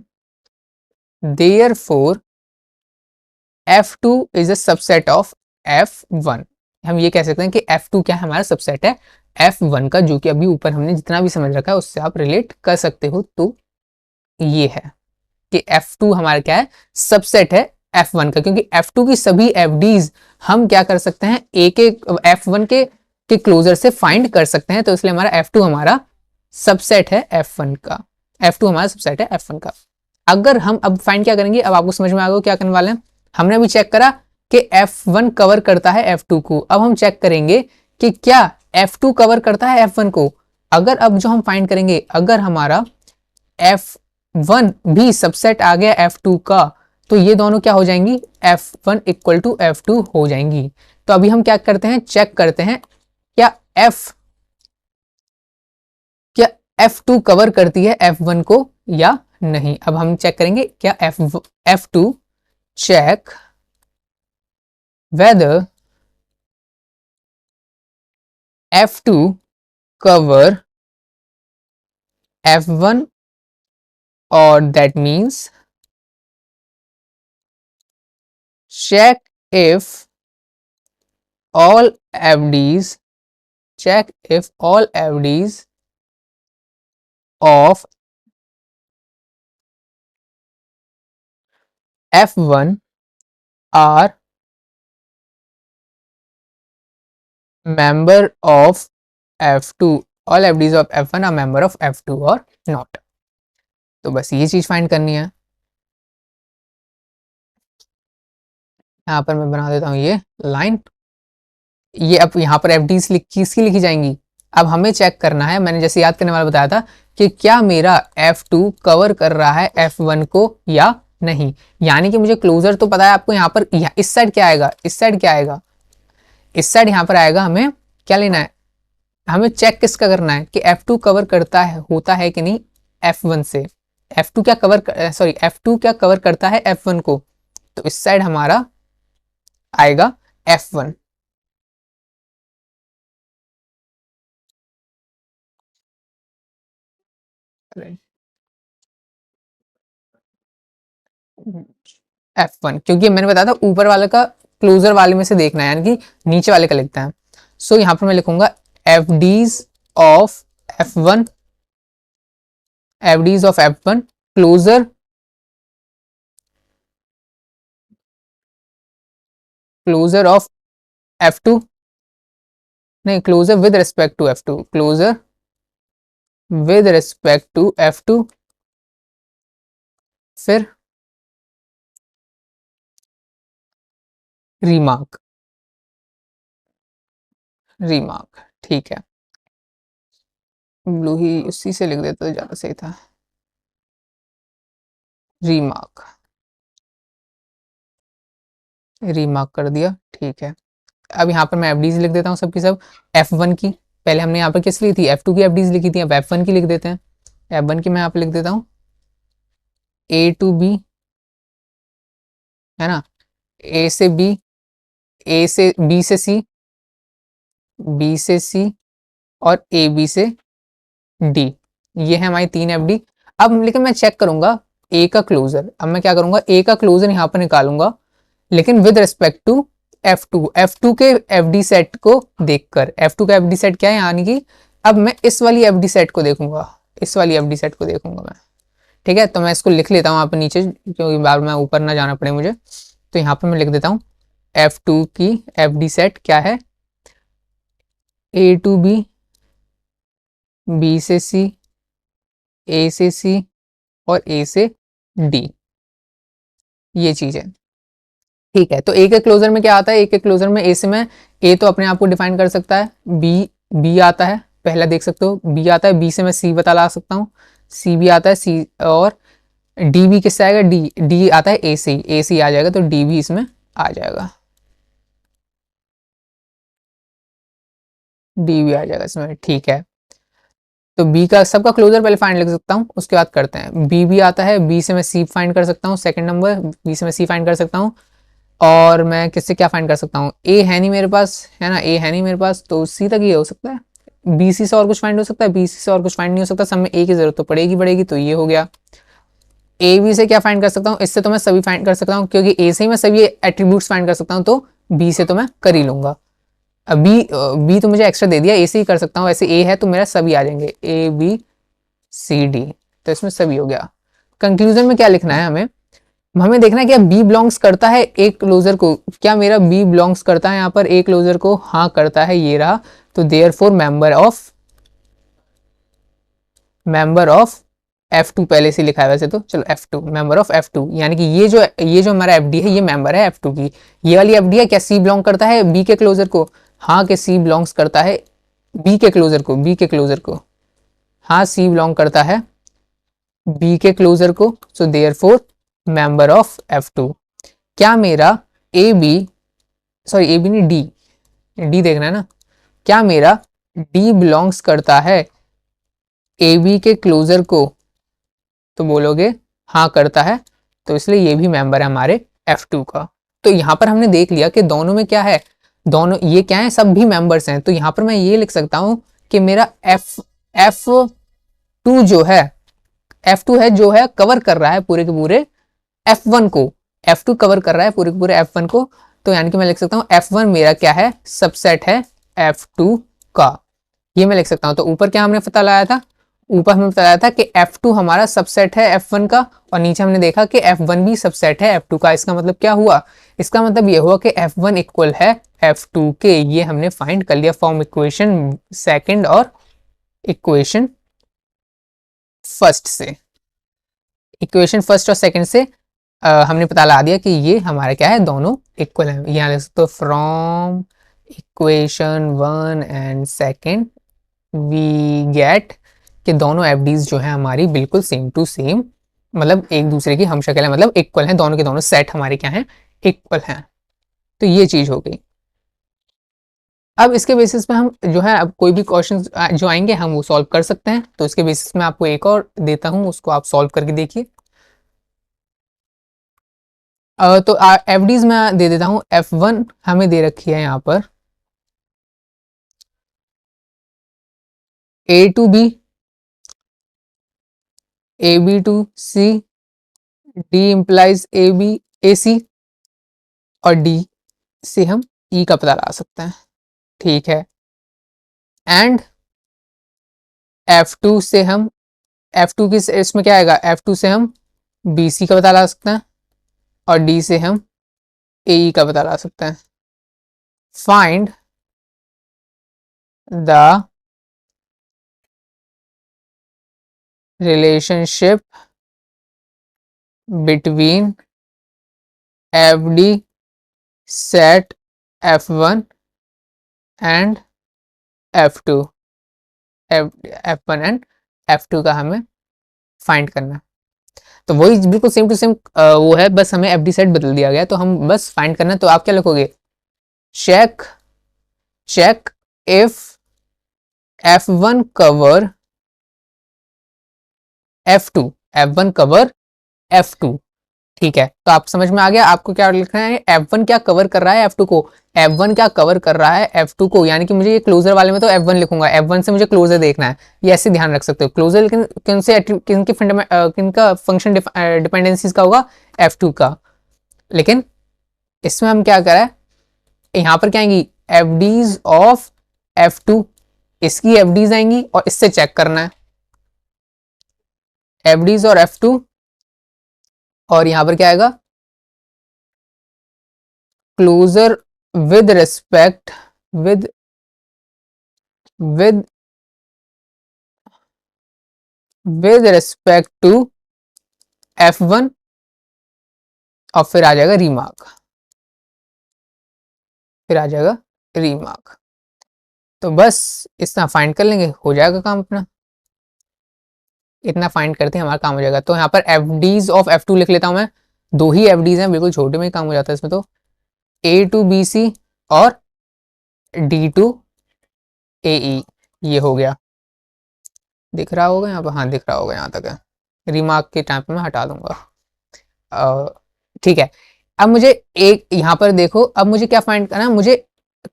therefore F2 is a subset of F1। हम ये कह सकते हैं कि F2 क्या है, हमारा सबसेट है F1 का, जो कि अभी ऊपर हमने जितना भी समझ रखा है उससे आप रिलेट कर सकते हो। तो ये है कि F2 हमारा क्या है, सबसेट है F1 का, क्योंकि F2 की सभी FDs हम क्या कर सकते हैं, एक एक F1 के क्लोजर से फाइंड कर सकते हैं। तो इसलिए हमारा F2 हमारा सबसेट है F1 का, F2 हमारा सबसेट है F1 का। अगर हम अब फाइंड क्या करेंगे, अब आपको समझ में आ गया क्या करने वाले हैं। हमने अभी चेक करा कि F1 कवर करता है F2 को, अब हम चेक करेंगे कि क्या F2 कवर करता है F1 को। अगर अब जो हम फाइंड करेंगे, अगर हमारा F1 भी सबसेट आ गया F2 का, तो ये दोनों क्या हो जाएंगी, F1 इक्वल टू F2 हो जाएंगी। तो अभी हम क्या करते हैं, चेक करते हैं क्या F2 कवर करती है F1 को या नहीं। अब हम चेक करेंगे क्या F2 check whether F2 cover F1, or that means check if all FDs, check if all FDs of F1 are member of F2, all FDs of F1 are member of F2 or not। तो बस ये चीज find करनी है। यहाँ पर मैं बना देता हूँ ये लाइन, ये अब यहाँ पर FDs किसकी लिखी जाएंगी। अब हमें चेक करना है, मैंने जैसे याद करने वाला बताया था कि क्या मेरा F2 कवर कर रहा है F1 को या नहीं। यानी कि मुझे क्लोजर तो पता है आपको, यहाँ पर इस साइड क्या आएगा, इस साइड क्या आएगा, इस साइड यहाँ पर आएगा। हमें क्या लेना है, हमें चेक किसका करना है कि F2 कवर करता है, होता है कि नहीं F1 से। F2 क्या कवर सॉरी F2 क्या कवर करता है F1 को, तो इस साइड हमारा आएगा F1। F1 क्योंकि मैंने बताया था ऊपर वाले का क्लोजर वाले में से देखना है, यानी कि नीचे वाले का लिखता है। सो यहाँ पर मैं लिखूंगा FDs of F1, FDs of F1 closure, closure of F2, नहीं closure with respect to F2, closure with respect to F2, फिर रीमार्क, रीमार्क ठीक है, ब्लू ही उसी से लिख देता तो ज्यादा सही था, रीमार्क, रीमार्क कर दिया ठीक है। अब यहाँ पर मैं एफडीज लिख देता हूँ सबकी सब F1 की, पहले हमने यहाँ पर किस ली थी F2 की एफडीज लिखी थी, अब F1 की लिख देते हैं। F1 की मैं यहाँ पर लिख देता हूँ A to B, है ना, A से B, A से B से C, B से C और A B से D, ये है हमारी 3 एफडी। अब लेकिन मैं चेक करूंगा A का क्लोजर, अब मैं क्या करूंगा A का क्लोजर यहाँ पर निकालूंगा, लेकिन विद रिस्पेक्ट टू F2 के FD सेट को देखकर। F2 का FD सेट क्या है, यानी कि अब मैं इस वाली FD सेट को देखूंगा, इस वाली FD सेट को देखूंगा मैं, ठीक है। तो मैं इसको लिख लेता हूँ यहाँ पर नीचे, क्योंकि बार मैं ऊपर ना जाना पड़े मुझे। तो यहाँ पर मैं लिख देता हूँ F2 की FD सेट क्या है, A to B, B से C, A से C और A से D, ये चीज है ठीक है। तो ए के क्लोजर में क्या आता है, ए के क्लोजर में ए से मैं, ए तो अपने आप को डिफाइन कर सकता है, बी आता है पहला देख सकते हो, बी आता है, बी से मैं सी बता ला सकता हूँ, सी भी आता है, सी और डी भी किससे आएगा, डी डी आता है ए से आ जाएगा, तो डी भी इसमें आ जाएगा, डी भी आ जाएगा इसमें, ठीक है। तो बी का सबका क्लोजर पहले फाइंड कर सकता हूँ, उसके बाद करते हैं। बी भी आता है, बी से मैं सी फाइंड कर सकता हूँ, सेकंड नंबर बी से मैं सी फाइंड कर सकता हूँ। और मैं किससे क्या फाइंड कर सकता हूँ, ए है नहीं मेरे पास, है ना, ए है नहीं मेरे पास, तो सी तक ये हो सकता है। बी सी से और कुछ फाइंड हो सकता है, बी सी से और कुछ फाइंड नहीं हो सकता, सब में ए की जरूरत तो पड़ेगी, तो ये हो गया। ए बी से क्या फाइंड कर सकता हूँ, इससे तो मैं सभी फाइंड कर सकता हूँ, क्योंकि ए से ही मैं सभी एट्रीब्यूट्स फाइंड कर सकता हूँ, तो बी से तो मैं कर ही लूंगा। अब बी तो मुझे एक्स्ट्रा दे दिया, ए से ही कर सकता हूँ, ऐसे ए है तो मेरा सभी आ जाएंगे, ए बी सी डी, तो इसमें सभी हो गया। कंक्लूजन में क्या लिखना है हमें, हमें देखना है क्या बी बिलोंग्स करता है एक क्लोजर को, क्या मेरा बी बिलोंग्स करता है यहाँ पर एक क्लोजर को, हाँ करता है, ये रहा, तो देयरफॉर मेंबर ऑफ F2 पहले से लिखा है वैसे तो, चलो F2 मेंबर ऑफ F2, यानी कि ये जो हमारा FD है ये मेंबर है F2 की। ये वाली FD है, क्या C बिलोंग करता है B के क्लोजर को, हाँ कि C बिलोंग्स करता है B के क्लोजर को, B के क्लोजर को, हाँ C बिलोंग करता है B के क्लोजर को, so therefore member of F2। क्या मेरा A B, sorry A B नहीं डी, डी देखना है ना, क्या मेरा डी बिलोंग्स करता है ए बी के क्लोजर को, तो बोलोगे हाँ करता है, तो इसलिए ये भी मेंबर है हमारे F2 का। तो यहाँ पर हमने देख लिया कि दोनों में क्या है, दोनों ये क्या है, सब भी मेंबर्स हैं, तो यहाँ पर मैं ये लिख सकता हूँ कि मेरा F2 जो है, F2 है जो है कवर कर रहा है पूरे के पूरे F1 को, F2 कवर कर रहा है पूरे के पूरे F1 को, तो यानी कि मैं लिख सकता हूँ F1 मेरा क्या है, सबसेट है F2 का, ये मैं लिख सकता हूँ। तो ऊपर क्या हमने पता लगाया था, ऊपर हमने बताया था कि F2 हमारा सबसेट है F1 का, और नीचे हमने देखा कि F1 भी सबसेट है F2 का। इसका मतलब क्या हुआ, इसका मतलब ये हुआ कि F1 इक्वल है F2 के, ये हमने फाइंड कर लिया फ्रॉम इक्वेशन सेकंड और इक्वेशन फर्स्ट से, इक्वेशन फर्स्ट और सेकंड से हमने पता लगा दिया कि ये हमारा क्या है, दोनों इक्वल है। यहाँ लिख सकते हो from equation 1 and second we get कि दोनों एफडीज जो है हमारी बिल्कुल सेम टू सेम, मतलब एक दूसरे की हम शक्ल है, मतलब इक्वल हैं, दोनों के दोनों सेट हमारे क्या हैं, इक्वल हैं। तो ये चीज हो गई। अब इसके बेसिस पे हम जो है, अब कोई भी क्वेश्चन जो आएंगे हम वो सॉल्व कर सकते हैं। तो इसके बेसिस में आपको एक और देता हूं, उसको आप सॉल्व करके देखिए। तो एफडीज में दे देता हूं, F1 हमें दे रखी है यहाँ पर A to B, AB to C, D implies AC, और D से हम E का पता लगा सकते हैं, ठीक है। एंड F2 से हम, F2 की इसमें क्या आएगा, F2 से हम BC का पता लगा सकते हैं, और D से हम AE का पता लगा सकते हैं। Find the relationship between FD set F1 and F2, F1 and F2 का हमें फाइंड करना है। तो वही बिल्कुल सेम टू सेम वो है, बस हमें एफडी सेट बदल दिया गया, तो हम बस फाइंड करना है। तो आप क्या लिखोगे, check check if F1 cover F2, F1 cover F2, ठीक है। तो आप समझ में आ गया आपको क्या लिखना है, F1 क्या कवर कर रहा है F2 को, F1 क्या कवर कर रहा है F2 को, यानी कि मुझे ये क्लोजर वाले में तो F1 लिखूंगा, F1 से मुझे क्लोजर देखना है, ये ऐसे ध्यान रख सकते हो। क्लोजर लेकिन किनका फंक्शन डिपेंडेंसीज का होगा, F2 का। लेकिन इसमें हम क्या करें, यहाँ पर क्या आएंगी, एफडीज ऑफ F2, इसकी एफडीज आएंगी और इससे चेक करना है एफडीज और F2, और यहां पर क्या आएगा, closure with respect with with with respect to F1, और फिर आ जाएगा रीमार्क, फिर आ जाएगा रीमार्क। तो बस इतना फाइंड कर लेंगे, हो जाएगा काम अपना। इतना फाइंड करते हैं हमारा काम हो जाएगा। तो यहाँ पर F Ds of F two लिख लेता हूँ मैं, दो ही एफ डीज हैं, बिल्कुल छोटे में ही काम हो जाता है इसमें। तो ए टू बी सी और डी टू ए ई, ये हो गया। दिख रहा होगा यहाँ पर, हाँ दिख रहा होगा, यहाँ तक है। रिमार्क के टाइम पे मैं हटा दूंगा। ठीक है। अब मुझे एक यहाँ पर देखो, अब मुझे क्या फाइंड करना है, मुझे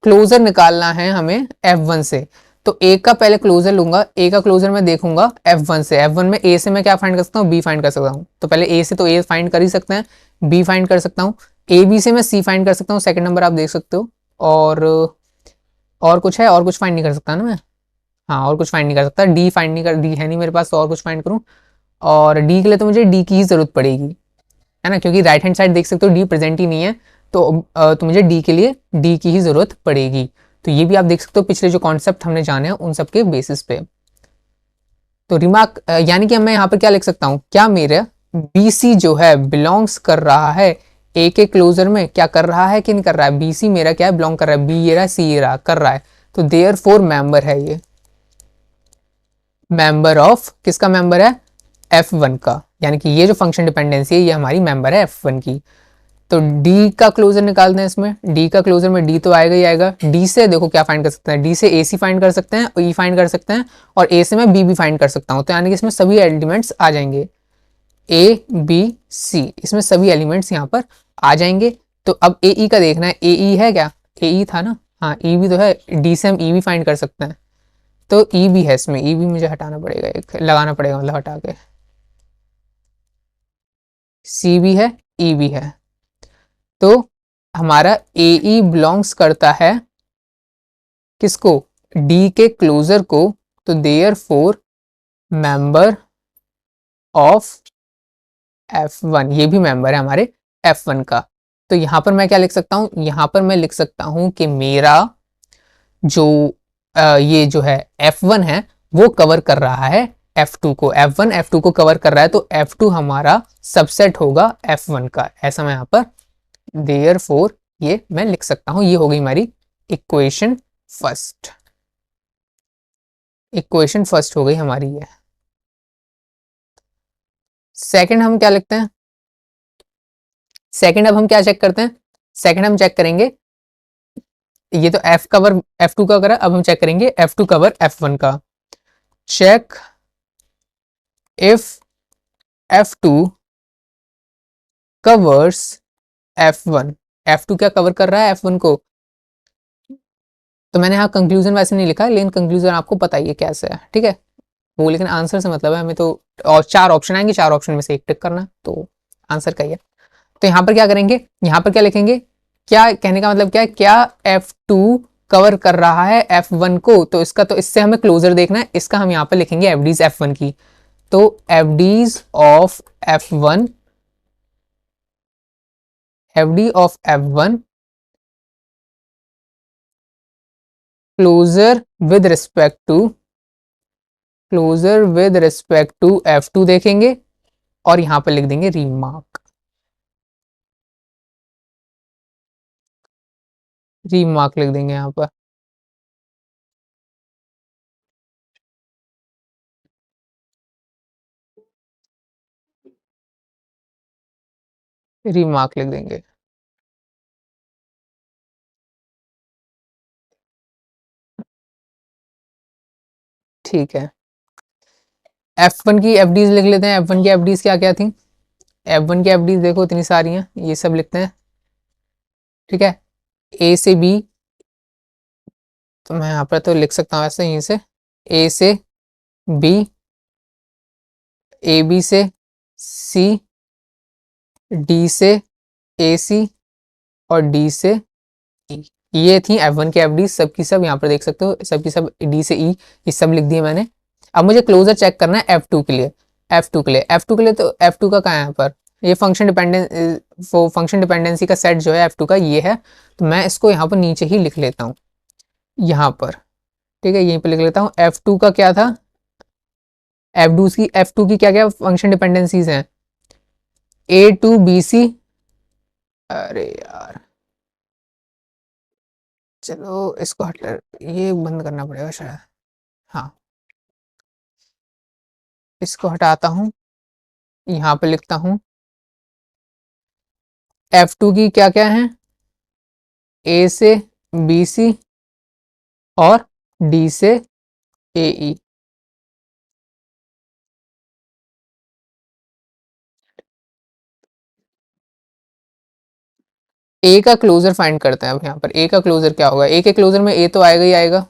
क्लोजर निकालना है हमें F1 से। तो ए का पहले क्लोजर लूंगा, ए का क्लोजर मैं देखूंगा F1 से। F1 में ए से मैं क्या फाइंड कर सकता हूँ, बी फाइंड कर सकता हूँ। तो पहले ए से तो ए फाइंड कर ही सकते हैं, बी फाइंड कर सकता हूँ, ए बी से मैं सी फाइंड कर सकता हूँ, सेकंड नंबर आप देख सकते हो। और कुछ है, और कुछ फाइंड नहीं कर सकता ना मैं, हाँ और कुछ फाइंड नहीं कर सकता, डी फाइंड नहीं कर, डी है नहीं मेरे पास, तो और कुछ फाइंड करूँ। और डी के लिए तो मुझे डी की ही जरूरत पड़ेगी, है ना, क्योंकि राइट हैंड साइड देख सकते हो डी प्रेजेंट ही नहीं है। तो मुझे डी के लिए डी की ही जरूरत पड़ेगी। तो ये भी आप देख सकते हो पिछले जो कॉन्सेप्ट हमने जाने हैं उन सब के बेसिस पे। तो रिमार्क यानी कि मैं यहाँ पर क्या लिख सकता हूँ, क्या मेरा बी सी जो है बिलोंग्स कर रहा है ए के क्लोजर में, क्या कर रहा है कि नहीं कर रहा है, बी सी मेरा क्या है, बिलोंग कर रहा है, बी ये रहा, सी ये रहा, कर रहा है। तो देयर फोर मेंबर है ये, मेंबर ऑफ किसका मेंबर है, F1 का, यानी कि ये जो फंक्शन डिपेंडेंसी है ये हमारी मेंबर है F1 की। तो D का क्लोजर निकालते हैं इसमें, D का क्लोजर में D तो आएगा ही आएगा। D से देखो क्या फाइंड कर सकते हैं, D से AC फाइंड कर सकते हैं, E फाइंड कर सकते हैं, और A से मैं B भी फाइंड कर सकता हूँ। तो यानी कि इसमें सभी एलिमेंट्स आ जाएंगे, A B C, इसमें सभी एलिमेंट्स यहाँ पर आ जाएंगे। तो अब AE का देखना है, AE है क्या, AE था ना, हाँ E भी तो है, D से हम E भी फाइंड कर सकते हैं। तो E भी है इसमें, E भी मुझे हटाना पड़ेगा, एक लगाना पड़ेगा, मतलब हटा के, C भी है, E भी है। तो हमारा AE बिलोंग्स करता है किसको, D के क्लोजर को। तो there four member of F1, ये भी मेंबर है हमारे F1 का। तो यहां पर मैं क्या लिख सकता हूं, यहां पर मैं लिख सकता हूं कि मेरा जो ये जो है F1 है वो कवर कर रहा है F2 को, F1 F2 को कवर कर रहा है, तो F2 हमारा सबसेट होगा F1 का। ऐसा मैं यहाँ पर देयर फोर ये मैं लिख सकता हूं। ये हो गई हमारी इक्वेशन फर्स्ट, इक्वेशन फर्स्ट हो गई हमारी ये। सेकंड हम क्या लिखते हैं, सेकंड अब हम क्या चेक करते हैं, सेकंड हम चेक करेंगे, ये तो F कवर F2 का करा, अब हम चेक करेंगे F2 कवर F1 का। Check if F2 covers F1, F2 क्या कवर कर रहा है F1 को। तो मैंने यहाँ कंक्लूजन वैसे नहीं लिखा, लेकिन कंक्लूजन आपको पता ही है कैसे है, ठीक है वो, लेकिन आंसर से मतलब है हमें। तो और चार ऑप्शन आएंगे, चार ऑप्शन में से एक टिक करना है, तो आंसर का ही है। तो यहाँ पर क्या करेंगे, यहाँ पर क्या लिखेंगे, क्या कहने का मतलब क्या है, क्या F2 कवर कर रहा है F1 को। तो इसका, तो इससे हमें क्लोजर देखना है, इसका हम यहाँ पर लिखेंगे एफडीज F1 की। तो FDs of F1, FD of F1 closure with respect to, closure with respect to F2 देखेंगे, और यहां पर लिख देंगे रीमार्क, रीमार्क लिख देंगे यहां पर, रीमार्क लिख देंगे। ठीक है, F1 की एफडीज लिख लेते हैं। F1 की एफडीज क्या क्या थी, F1 की एफडीज देखो इतनी सारी हैं, ये सब लिखते हैं, ठीक है। ए से बी, तो मैं यहाँ पर तो लिख सकता हूँ ऐसे, यहीं से ए से बी, ए बी से सी, डी से ए सी, और डी से ई। ये थी F1 की एफडी, सब की सब यहाँ पर देख सकते हो, सब की सब डी से ई, ये सब लिख दिए मैंने। अब मुझे क्लोजर चेक करना है F2 के लिए, F2 के लिए, F2 के लिए तो F2 का कहाँ है यहाँ पर, ये फंक्शन डिपेंडेंस, वो फंक्शन डिपेंडेंसी का सेट जो है F2 का ये है। तो मैं इसको यहाँ पर नीचे ही लिख लेता हूँ, यहाँ पर, ठीक है यहीं पर लिख लेता हूँ। F2 का क्या था, F2 की क्या क्या फंक्शन डिपेंडेंसीज हैं, ए टू बी सी, अरे यार चलो इसको ये बंद करना पड़ेगा शायद। हाँ, इसको हटाता हूँ, यहाँ पे लिखता हूँ F2 की क्या क्या है, A से BC और D से AE। ए का क्लोजर फाइंड करते हैं। अब यहाँ पर ए का क्लोजर क्या होगा, ए के क्लोजर में ए तो आएगा ही आएगा,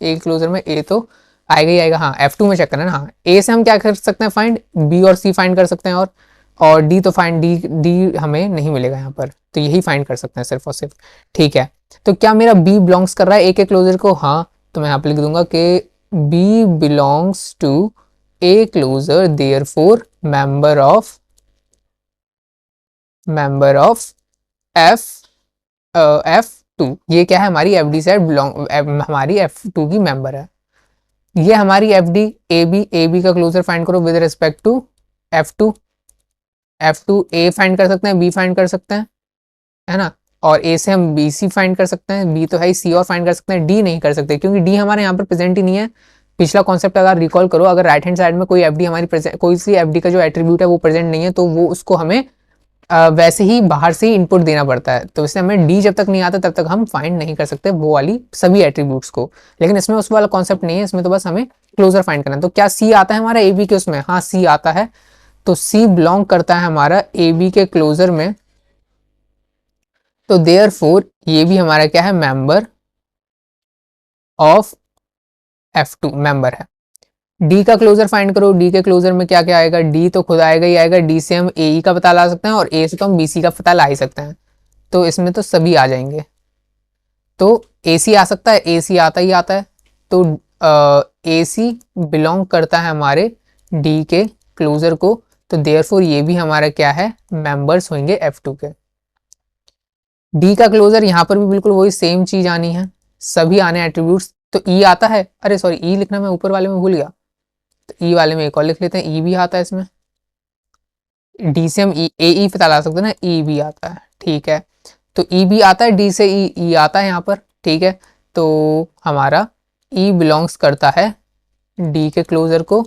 ए के क्लोजर में ए तो आएगा ही आएगा। हाँ, F2 में चेक करना है ना। हाँ, ए से हम क्या कर सकते हैं फाइंड, बी और सी फाइंड कर सकते हैं, और डी तो फाइंड, डी हमें नहीं मिलेगा यहाँ पर, तो यही फाइंड कर सकते हैं सिर्फ और सिर्फ। ठीक है, तो क्या मेरा बी बिलोंग्स कर रहा है ए के क्लोजर को? हाँ, तो मैं यहाँ पे लिख दूंगा कि B belongs to A closure, therefore member of F F2। ये क्या है, हमारी एफ डी सेट बिलोंग, हमारी F2 की मेंबर है। ये हमारी एफ डी ए बी का क्लोजर फाइंड करो with respect to F2। F2 A find कर सकते हैं, बी फाइंड कर सकते हैं, है ना, और ए से हम बी सी फाइंड कर सकते हैं, बी तो है सी और फाइंड कर सकते हैं, डी नहीं कर सकते क्योंकि डी हमारे यहाँ पर प्रेजेंट ही नहीं है। पिछला कॉन्सेप्ट अगर रिकॉल करो, अगर राइट हैंड साइड में कोई एफडी हमारी कोई सी एफडी का जो एट्रीब्यूट है वो प्रेजेंट नहीं है, तो वो उसको हमें वैसे ही बाहर से ही इनपुट देना पड़ता है। तो इससे हमें डी जब तक नहीं आता तब तक हम फाइंड नहीं कर सकते वो वाली सभी एट्रीब्यूट्स को। लेकिन इसमें उस वाला कॉन्सेप्ट नहीं है, इसमें तो बस हमें क्लोजर फाइंड करना है। तो क्या सी आता है हमारा ए बी के उसमें? हाँ, सी आता है। तो सी बिलोंग करता है हमारा ए बी के क्लोजर में, तो देयरफॉर ये भी हमारा क्या है, मेंबर ऑफ F2 मेंबर है। डी का क्लोजर फाइंड करो, डी के क्लोजर में क्या क्या आएगा, डी तो खुद आएगा ही आएगा, डी से हम ए का पता ला सकते हैं और ए से तो हम BC का पता ला ही सकते हैं, तो इसमें तो सभी आ जाएंगे। तो AC आ सकता है, AC आता ही आता है, तो AC बिलोंग करता है हमारे D के क्लोजर को, तो देयरफॉर ये भी हमारा क्या है, मेंबर्स होंगे F2 के। D का क्लोजर यहाँ पर भी बिल्कुल वही सेम चीज आनी है, सभी आने एट्रीब्यूट्स। तो E आता है, अरे सॉरी E लिखना मैं ऊपर वाले में भूल गया, तो E वाले में एक और लिख लेते हैं, E भी आता है इसमें। D से हम AE पता ला सकते हैं ना, E भी आता है, ठीक है। तो E भी आता है, D से E आता है यहाँ पर, ठीक है। तो हमारा E बिलोंग्स करता है D के क्लोजर को,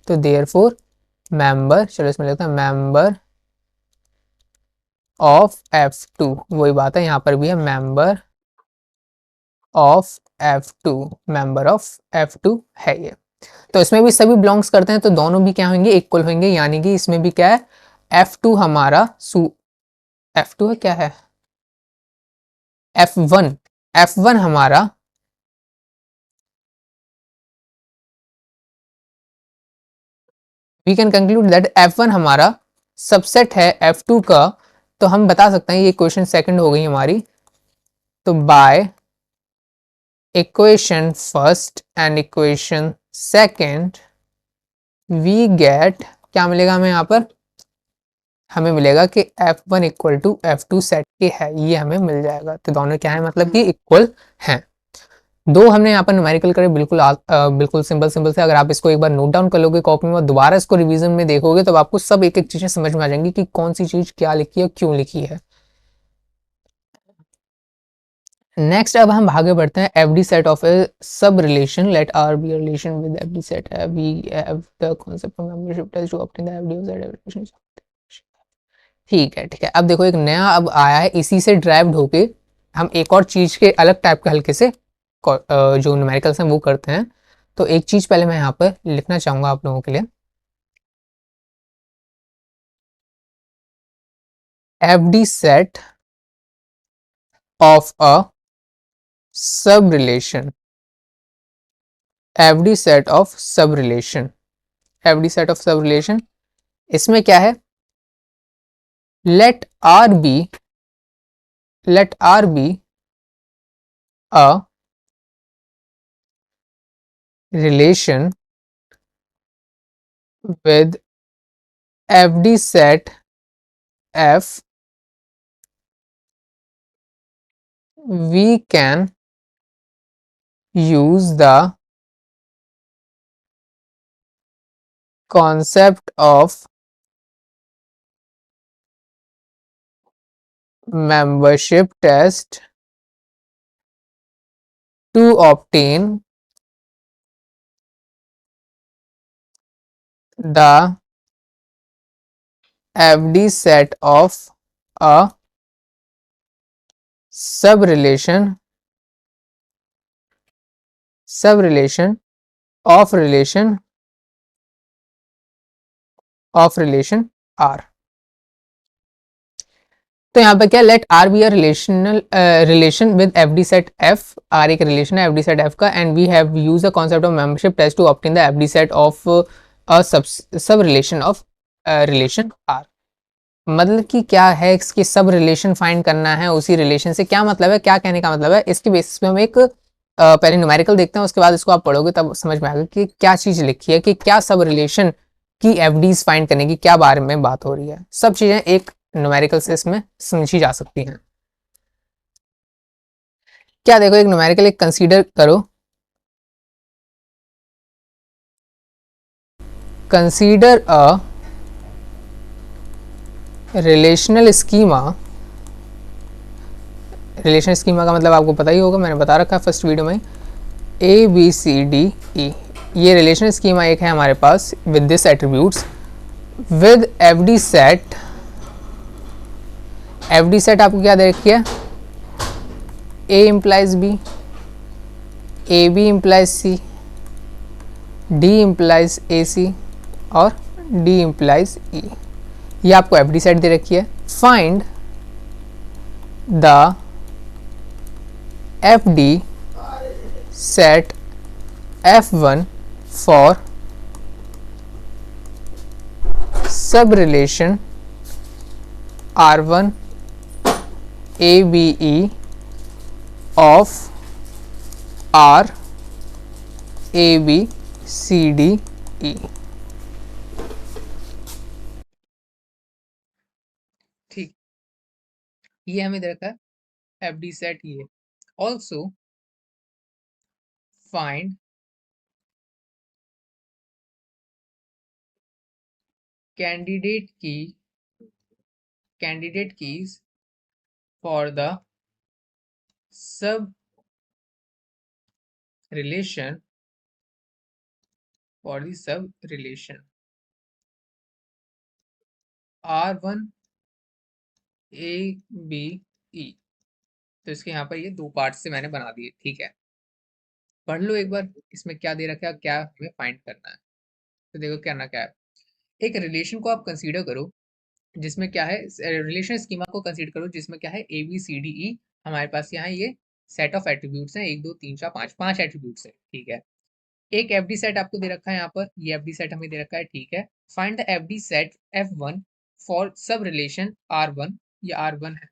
तो देयरफॉर मेंबर, चलो इसमें लिखते हैं मेंबर ऑफ F2, वही बात है, यहाँ पर भी है member of F2, member of F2 है ये। तो इसमें भी सभी बिलोंग्स करते हैं, तो दोनों भी क्या होंगे, इक्वल होंगे, यानी कि इसमें भी क्या है, F2 हमारा F2 है, क्या है, F1 हमारा we can conclude that F1 हमारा सबसेट है F2 का। तो हम बता सकते हैं, ये क्वेश्चन सेकंड हो गई हमारी, तो by equation first and equation second we get, क्या मिलेगा हमें यहाँ पर, हमें मिलेगा कि F1 equal to F2 set के है, ये हमें मिल जाएगा। तो दोनों क्या है, मतलब कि इक्वल हैं। दो हमने यहाँ पर न्यूमेरिकल करे, बिल्कुल सिंपल सिंपल से। अगर आप इसको एक बार नोट डाउन कर लोगे कॉपी में और दोबारा इसको रिवीजन में देखोगे तो आपको सब एक एक चीजें समझ में आ जाएंगी कि कौन सी चीज क्या लिखी है, क्यों लिखी है। नेक्स्ट अब हम आगे बढ़ते हैं, FD set of a sub relation, let R be relation with FD set है, we have the concept of membership test to obtain the FD of that relation. ठीक है, ठीक है। अब देखो एक नया अब आया है, इसी से ड्राइव्ड होके हम एक और चीज के अलग टाइप के हल्के से जो न्यूमेरिकल्स हैं वो करते हैं। तो एक चीज पहले मैं यहाँ पर लिखना चाहूंगा आप लोगों के लिए, FD set of a sub relation, FD set of sub relation, FD set of sub relation, इसमें क्या है, let R be, let R be a relation with FD set F, we can use the concept of membership test to obtain the FD set of a subrelation of relation R। तो यहाँ पे क्या, let R be a relation with F D set F. R एक relation है F D set F का, and we have use the concept of membership test to obtain the F D set of a sub relation of relation are. मतलब कि क्या है, इसकी सब relation find करना है उसी रिलेशन से। क्या मतलब है, क्या कहने का मतलब है, इसके बेसिस पे हम एक पहले न्यूमेरिकल देखते हैं, उसके बाद इसको आप पढ़ोगे तब समझ में आएगा कि क्या चीज लिखी है, कि क्या सब रिलेशन की एफडीज फाइंड करने की क्या बारे में बात हो रही है। सब चीजें एक न्यूमेरिकल से इसमें समझी जा सकती हैं। क्या देखो, एक न्यूमेरिकल एक कंसीडर करो, consider a relational schema. Relational schema का मतलब आपको पता ही होगा, मैंने बता रखा है फर्स्ट वीडियो में, ए बी सी डी ई। ये रिलेशनल स्कीमा एक है हमारे पास with this attributes, with FD set. FD set आपको क्या दे रखी है, A implies B, A B implies C, D implies A C और डी इम्प्लाइज ई। ये आपको एफडी सेट दे रखी है। Find the FD set F1 for सब relation R1 ABE of R ABCDE। ठीक, ये हमें दे रखा है एफडी सेट। ये also find candidate keys for the sub relation R1 ABE। तो इसके यहाँ पर ये दो पार्ट से मैंने बना दिए, ठीक है। पढ़ लो एक बार इसमें क्या दे रखा है, क्या हमें फाइंड करना है। तो देखो करना क्या है, एक रिलेशन को आप कंसीडर करो जिसमें क्या है, रिलेशन स्कीमा को कंसीडर करो जिसमें क्या है, ए बी सी डी ई। हमारे पास यहाँ ये सेट ऑफ एट्रीब्यूट्स हैं, 1 2 3 4 5, 5 एट्रीब्यूट्स है, ठीक है। एक एफडी सेट आपको दे रखा है यहाँ पर, ये एफडी सेट हमें दे रखा है, ठीक है। Find the FD set F1 for sub relation R1, ये R1 है,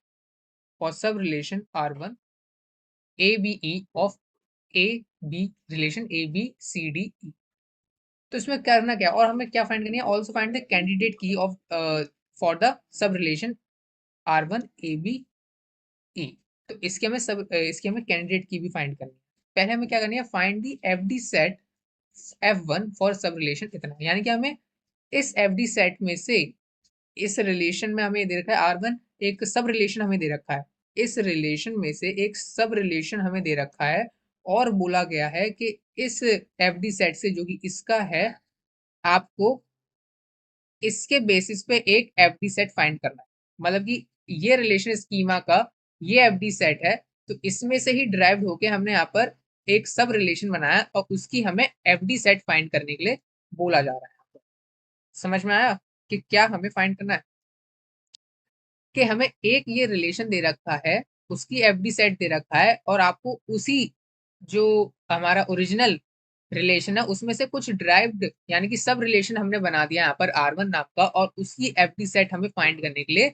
for sub relation R1 ABE of A B, relation A B C D E. तो इसमें करना क्या, और हमें क्या फाइंड करनी है, ऑल्सो फाइंड द कैंडिडेट की of for the sub relation R1 AB E। तो इसके हमें कैंडिडेट की भी फाइंड करनी है। पहले हमें क्या करनी है, find the FD set F1 for sub relation इतना, यानी कि हमें इस एफडी सेट में से, इस रिलेशन में हमें दे रखा है R1, एक सब रिलेशन हमें दे रखा है, इस रिलेशन में से एक सब रिलेशन हमें दे रखा है, और बोला गया है कि इस एफडी सेट से जो कि इसका है, आपको इसके बेसिस पे एक एफडी सेट फाइंड करना है। मतलब कि ये रिलेशन स्कीमा का ये एफडी सेट है, तो इसमें से ही ड्राइव्ड होके हमने यहाँ पर एक सब रिलेशन बनाया और उसकी हमें एफडी सेट फाइंड करने के लिए बोला जा रहा है। समझ में आया कि क्या हमें फाइंड करना है, कि हमें एक ये रिलेशन दे रखा है, उसकी एफडी सेट दे रखा है, और आपको उसी जो हमारा ओरिजिनल रिलेशन है उसमें से कुछ ड्राइव्ड यानी कि सब रिलेशन हमने बना दिया यहाँ पर R1 नाम का, और उसकी एफडी सेट हमें फाइंड करने के लिए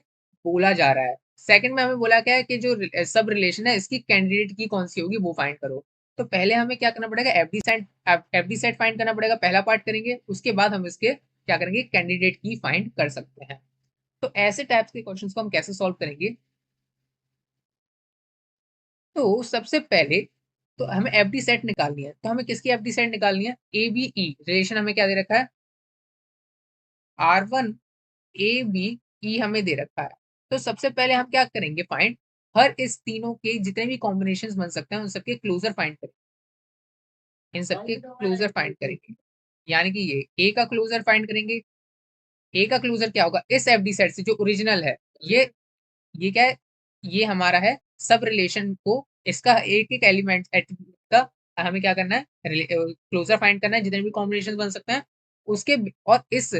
बोला जा रहा है। सेकंड में हमें बोला क्या है कि जो सब रिलेशन है इसकी कैंडिडेट की कौन सी होगी वो फाइंड करो। तो पहले हमें क्या करना पड़ेगा, एफडी सेट फाइंड करना पड़ेगा, पहला पार्ट करेंगे, उसके बाद हम इसके क्या करेंगे, कैंडिडेट की फाइंड कर सकते हैं। तो ऐसे टाइप्स के क्वेश्चंस को हम कैसे सॉल्व करेंगे, तो सबसे पहले तो हमें एफडी सेट निकालनी है। तो हमें किसकी एफडी सेट निकालनी है, ए बी ई रिलेशन हमें क्या दे रखा है, R1 ए बी ई हमें दे रखा है। तो सबसे पहले हम क्या करेंगे, फाइंड हर इस तीनों के जितने भी कॉम्बिनेशंस बन सकते हैं उन सबके क्लोजर फाइंड करेंगे, इन सबके क्लोजर फाइंड करेंगे। यानी कि ये ए का क्लोजर फाइंड करेंगे। ए का क्लोजर क्या होगा, इस एफडी सेट से जो ओरिजिनल है, ये क्या है, ये हमारा है सब रिलेशन को, इसका एक एक एलिमेंट एट्रीब्यूट का हमें क्या करना है, क्लोजर फाइंड करना है, जितने भी कॉम्बिनेशन बन सकते हैं उसके। और इस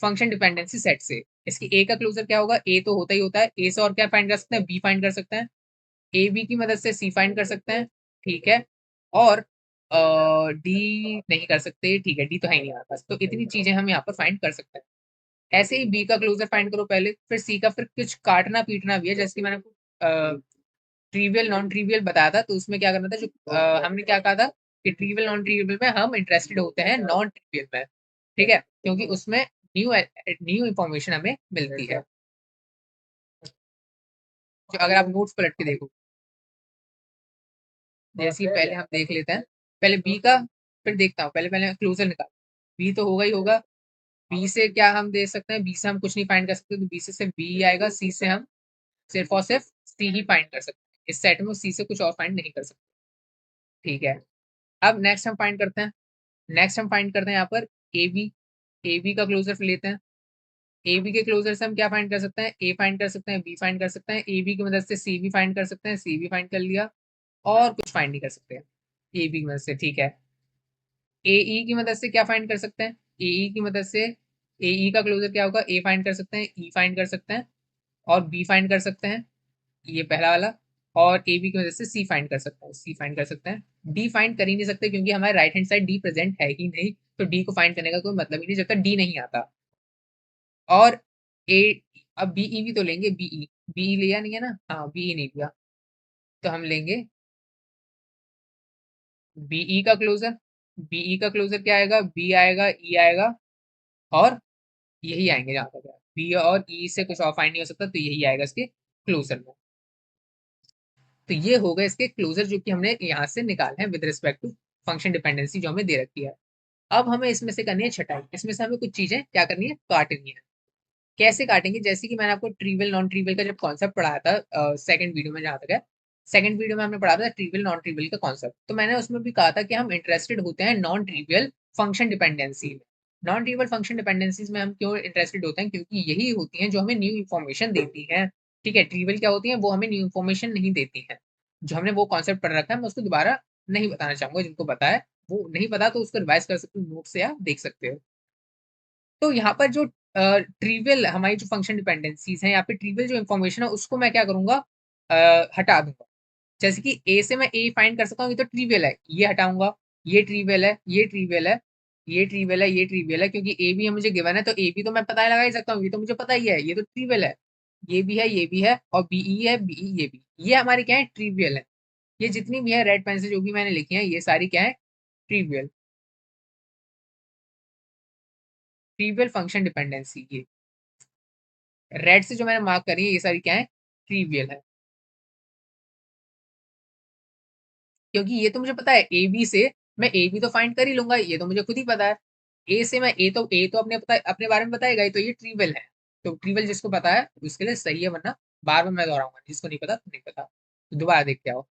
फंक्शन डिपेंडेंसी सेट से इसकी ए का क्लोजर क्या होगा, ए तो होता ही होता है, ए से और क्या फाइंड कर सकते हैं, बी फाइंड कर सकते हैं, ए बी की मदद से सी फाइंड कर सकते हैं, ठीक है। और डी नहीं कर सकते, ठीक है, डी तो है ही नहीं हमारे पास, तो इतनी चीजें हम यहाँ पर फाइंड कर सकते हैं। ऐसे ही बी का क्लोजर फाइंड करो पहले, फिर सी का, फिर कुछ काटना पीटना भी है, जैसे कि मैंने ट्रिवियल नॉन ट्रिवियल बताया था, तो उसमें क्या करना था, जो हमने क्या कहा था कि ट्रिवियल नॉन ट्रिवियल में हम इंटरेस्टेड होते हैं नॉन ट्रिवियल में, ठीक है, क्योंकि उसमें न्यू न्यू इंफॉर्मेशन हमें मिलती है। तो अगर आप नोट्स पलट के देखो, जैसे कि पहले हम देख लेते हैं, पहले बी का, फिर देखता हूँ, पहले पहले क्लोजर निकाल, बी तो होगा ही होगा, बी से क्या हम दे सकते हैं, बी से हम कुछ नहीं फाइंड कर सकते, तो बी से सिर्फ बी आएगा, सी से हम सिर्फ और सिर्फ सी ही फाइंड कर सकते हैं, इस सेट में सी से कुछ और फाइंड नहीं कर सकते, ठीक है। अब नेक्स्ट हम फाइंड करते हैं, नेक्स्ट हम फाइंड करते हैं यहाँ पर ए बी, ए बी का क्लोजर लेते हैं, ए बी के क्लोजर से हम क्या फाइंड कर सकते हैं, ए फाइंड कर सकते हैं, बी फाइंड कर सकते हैं, ए बी की मदद से सी भी फाइंड कर सकते हैं, सी भी फाइंड कर लिया, और कुछ फाइंड नहीं कर सकते ए बी की मदद से, ठीक है। ए ई की मदद से क्या फाइंड कर सकते हैं, ए ई की मदद से, ए ई का क्लोजर क्या होगा, ए फाइंड कर सकते हैं, ई फाइंड कर सकते हैं, और बी फाइंड कर सकते हैं, ये पहला वाला, और ए बी की वजह से सी फाइंड कर सकते हैं, सी फाइंड कर सकते हैं, डी फाइंड कर ही नहीं सकते क्योंकि हमारे right hand side D present है ही नहीं, तो डी को फाइंड करने का कोई मतलब ही नहीं जब तक डी नहीं आता। और ए, अब बीई भी तो लेंगे, बीई, बीई लिया नहीं है ना, हाँ बीई नहीं लिया, तो हम लेंगे बीई का क्लोजर, बीई का क्लोजर क्या आएगा, बी आएगा, ई आएगा, और यही आएंगे जहां तक है, बी और ई से कुछ और फाइंड नहीं हो सकता, तो यही आएगा इसके क्लोजर में। तो ये हो गए इसके क्लोजर जो कि हमने यहाँ से निकाले हैं with respect to function dependency जो हमें दे रखी है। अब हमें इसमें से करनी है छटाई, इसमें से हमें कुछ चीजें क्या करनी है, काटनी है। कैसे काटेंगे, जैसे कि मैंने आपको ट्रिवियल नॉन ट्रिवियल का जब कॉन्सेप्ट पढ़ाया था सेकंड वीडियो में, जहां तक है सेकंड वीडियो में हमने पढ़ा था ट्रिवियल नॉन ट्रिवियल का कॉन्सेप्ट, तो मैंने उसमें भी कहा था कि हम इंटरेस्टेड होते हैं नॉन ट्रिवियल फंक्शन डिपेंडेंसी में। नॉन ट्रिवियल फंक्शन डिपेंडेंसीज में हम क्यों इंटरेस्टेड होते हैं, क्योंकि यही होती हैं जो हमें न्यू इन्फॉर्मेशन देती हैं, ठीक है। ट्रिवियल क्या होती है, वो हमें न्यू इन्फॉर्मेशन नहीं देती है, जो हमने वो कॉन्सेप्ट पढ़ रखा है, मैं उसको दोबारा नहीं बताना चाहूंगा, जिनको पता है वो नहीं पता तो उसको रिवाइज कर सकते हो नोट से, आप देख सकते हो। तो यहाँ पर जो ट्रिवियल हमारी जो फंक्शन डिपेंडेंसीज हैं, या फिर ट्रिवियल जो इन्फॉर्मेशन है उसको मैं क्या करूंगा, हटा दूंगा। जैसे कि ए से मैं ए फाइंड कर सकता हूँ, ये तो ट्रिवियल है, ये हटाऊंगा, ये ट्रिवियल है, ये ट्रिवियल है, ये ट्रिवियल है, ये ट्रिवियल है, क्योंकि ए भी मुझे गिवन है, तो ए भी तो मैं पता लगा ही सकता हूँ, ये तो मुझे पता ही है, ये तो ट्रिवियल है, ये भी है, ये भी है, और बीई है, बीई ये भी, ये हमारी क्या है, ट्रिवियल है। ये जितनी भी है रेड पेन से जो भी मैंने लिखी है, ये सारी क्या है, ट्रिवियल, ट्रिवियल फंक्शन डिपेंडेंसी, ये रेड से जो मैंने मार्क करी है ये सारी क्या है, ट्रिवियल है, क्योंकि ये तो मुझे पता है ए बी से मैं ए बी तो फाइंड कर ही लूंगा, ये तो मुझे खुद ही पता है। ए से मैं ए तो अपने बारे में बताएगा ही, तो ये ट्रिवियल है। तो ट्रिवियल जिसको पता है उसके लिए सही है, वरना बार बार मैं दोहराऊंगा, जिसको नहीं पता तो नहीं पता, तो दोबारा देख के आओ।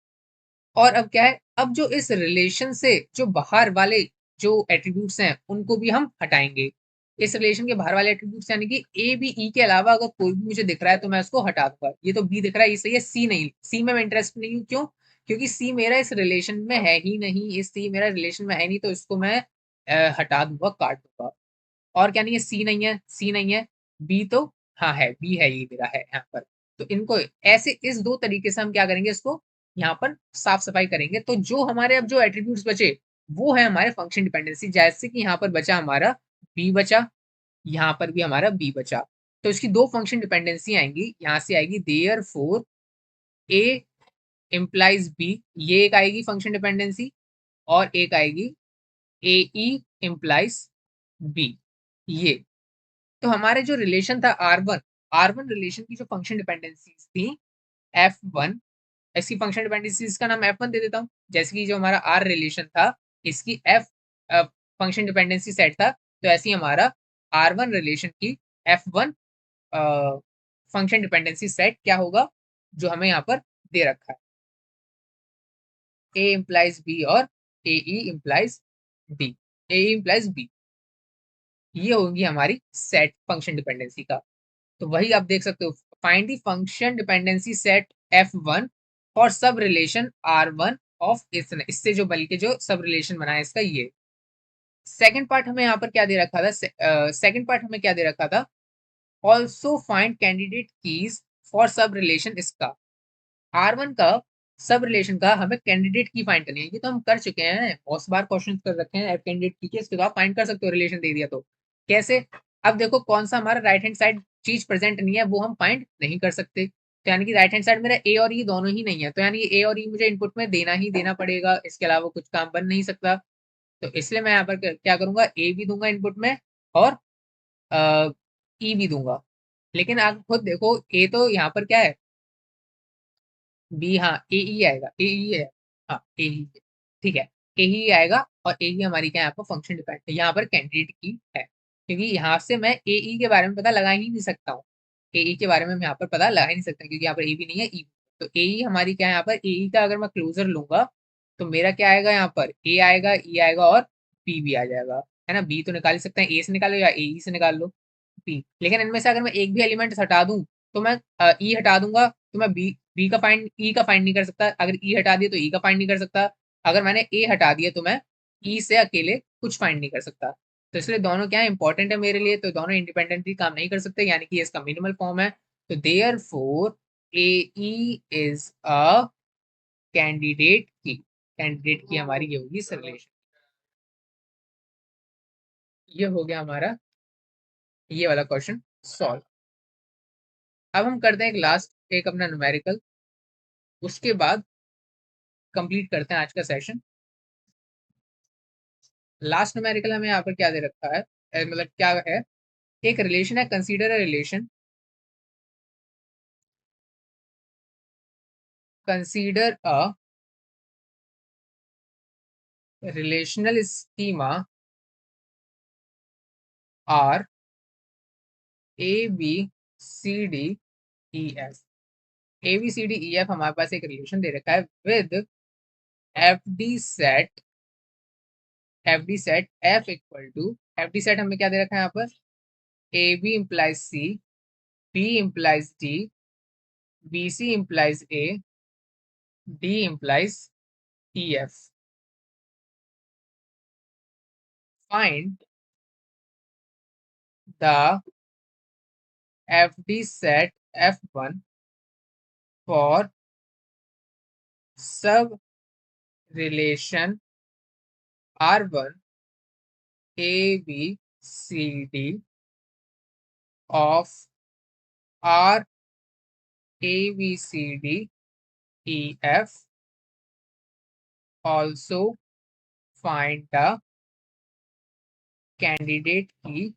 और अब क्या है, अब जो इस रिलेशन से जो बाहर वाले जो एट्रीब्यूट्स हैं उनको भी हम हटाएंगे। इस रिलेशन के बाहर वाले एट्रीब्यूट्स यानी कि ए बी ई के अलावा अगर कोई भी मुझे दिख रहा है तो मैं उसको हटा दूंगा। ये तो बी दिख रहा है, ये सही है, सी नहीं, सी में मैं इंटरेस्ट नहीं हूँ, क्यों, क्योंकि सी मेरा इस रिलेशन में है ही नहीं, इस सी मेरा रिलेशन में है नहीं, तो इसको मैं हटा दूंगा, काट दूंगा। और क्या नहीं है, सी नहीं है, सी नहीं है, बी तो हाँ है, बी है, ये मेरा है यहाँ पर। तो इनको ऐसे इस दो तरीके से हम क्या करेंगे, इसको यहाँ पर साफ सफाई करेंगे। तो जो हमारे अब जो एट्रीब्यूट्स बचे वो है हमारे फंक्शन डिपेंडेंसी, जैसे कि यहाँ पर बचा हमारा बी बचा, यहाँ पर भी हमारा बी बचा। तो इसकी दो फंक्शन डिपेंडेंसी आएंगी, यहाँ से आएगी therefore A implies B, ये एक आएगी फंक्शन डिपेंडेंसी, और एक आएगी ए ई इम्प्लाइज बी, ये। तो हमारे जो रिलेशन था आर वन रिलेशन की जो फंक्शन डिपेंडेंसीज थी F1, इसकी फंक्शन डिपेंडेंसीज का नाम F1 दे देता हूँ। जैसे कि जो हमारा आर रिलेशन था इसकी F फंक्शन डिपेंडेंसी सेट था, तो ऐसे ही हमारा R1 रिलेशन की F1 फंक्शन डिपेंडेंसी सेट क्या होगा, जो हमें यहाँ पर दे रखा है, ए इम्प्लाइज बी और ए ई इम्प्लाइज डी, ए इम्प्लाइज बी, ये होगी हमारी सेट फंक्शन डिपेंडेंसी का। तो वही आप देख सकते हो, find the function dependency set F1 और सब रिलेशन R1 ऑफ इससे जो बल्कि जो सब रिलेशन बना है इसका ये। सेकंड पार्ट हमें यहाँ पर क्या दे रखा था, सेकंड पार्ट हमें क्या दे रखा था, also find candidate keys for sub relation इसका, R1 का सब रिलेशन का हमें कैंडिडेट की फाइंड करनी है। ये तो हम कर चुके हैं, बहुत बार क्वेश्चन कर रखे हैं कैंडिडेट की, इसके तो आप फाइंड कर सकते हो, रिलेशन दे दिया तो कैसे। अब देखो कौन सा हमारा राइट हैंड साइड चीज प्रेजेंट नहीं है वो हम फाइंड नहीं कर सकते, तो यानी कि राइट हैंड साइड मेरा ए और ई दोनों ही नहीं है, तो यानी ए और ई मुझे इनपुट में देना ही देना पड़ेगा, इसके अलावा कुछ काम बन नहीं सकता। तो इसलिए मैं यहाँ पर क्या करूंगा, ए भी दूंगा इनपुट में और ई भी दूंगा। लेकिन आप खुद देखो, ए तो यहाँ पर क्या है, बी, हाँ ए ही आएगा, ए ही है, हाँ ए ही, ठीक है, ए ही आएगा, और ए ही हमारी क्या है, यहाँ पर फंक्शन डिपेंड यहाँ पर कैंडिडेट की है, क्योंकि यहाँ से मैं ए ई के बारे में पता लगा ही नहीं सकता हूँ, ए ई के बारे में मैं यहाँ पर पता लगा ही नहीं सकता, क्योंकि यहाँ पर ए भी नहीं है ई, तो ए ई हमारी क्या है, यहाँ पर ए ई का अगर मैं क्लोजर लूंगा तो मेरा क्या आएगा, यहाँ पर ए आएगा, ई आएगा और बी भी आ जाएगा, है ना। बी तो निकाल ही सकते हैं, ए से निकालो या ए ई से निकाल लो बी, लेकिन इनमें से अगर मैं एक भी एलिमेंट हटा दूं तो मैं ई हटा दूंगा तो मैं बी का फाइंड, ई का फाइंड नहीं कर सकता, अगर ई हटा दिया तो ई का फाइंड नहीं कर सकता, अगर मैंने ए हटा दिया तो मैं ई से अकेले कुछ फाइंड नहीं कर सकता। तो इसलिए दोनों क्या है, इंपॉर्टेंट है मेरे लिए, तो दोनों इंडिपेंडेंटली काम नहीं कर सकते, यानी कि इसका मिनिमल फॉर्म है। तो therefore A E is a candidate key, candidate key हमारी ये होगी रिलेशन। ये हो गया हमारा ये वाला क्वेश्चन सॉल्व। अब हम करते हैं एक लास्ट एक अपना न्यूमेरिकल, उसके बाद कंप्लीट करते हैं आज का सेशन। लास्ट न्यूमेरिकल हमें यहाँ पर क्या दे रखा है, मतलब क्या है, एक रिलेशन है, consider a relation, consider a relational schema R A B C D E F, A B C D E F हमारे पास एक रिलेशन दे रखा है with F D set, F D set F equal to, F D set हमें क्या दे रखा है यहाँ पर, A B implies C, B implies D, B C implies A, D implies E F. Find the F D set F1 for सब relation R1 A B C D of R A B C D E F. Also find the candidate key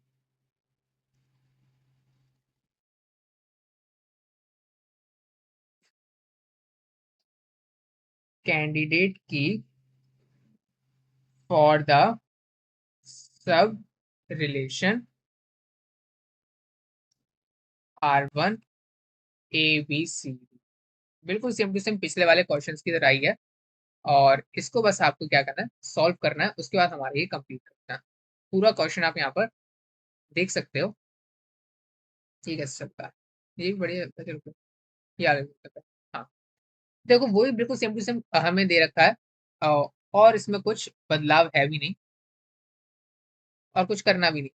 for the सब relation R1 A B C D। बिल्कुल same to same पिछले वाले questions की तरह ही है, और इसको बस आपको क्या करना है, सॉल्व करना है, उसके बाद हमारे ये कंप्लीट करना है। पूरा क्वेश्चन आप यहाँ पर देख सकते हो, ठीक है चलता है, ये भी बढ़िया याद है। हाँ देखो वही बिल्कुल सेम टू सेम हमें दे रखा है, और इसमें कुछ बदलाव है भी नहीं और कुछ करना भी नहीं।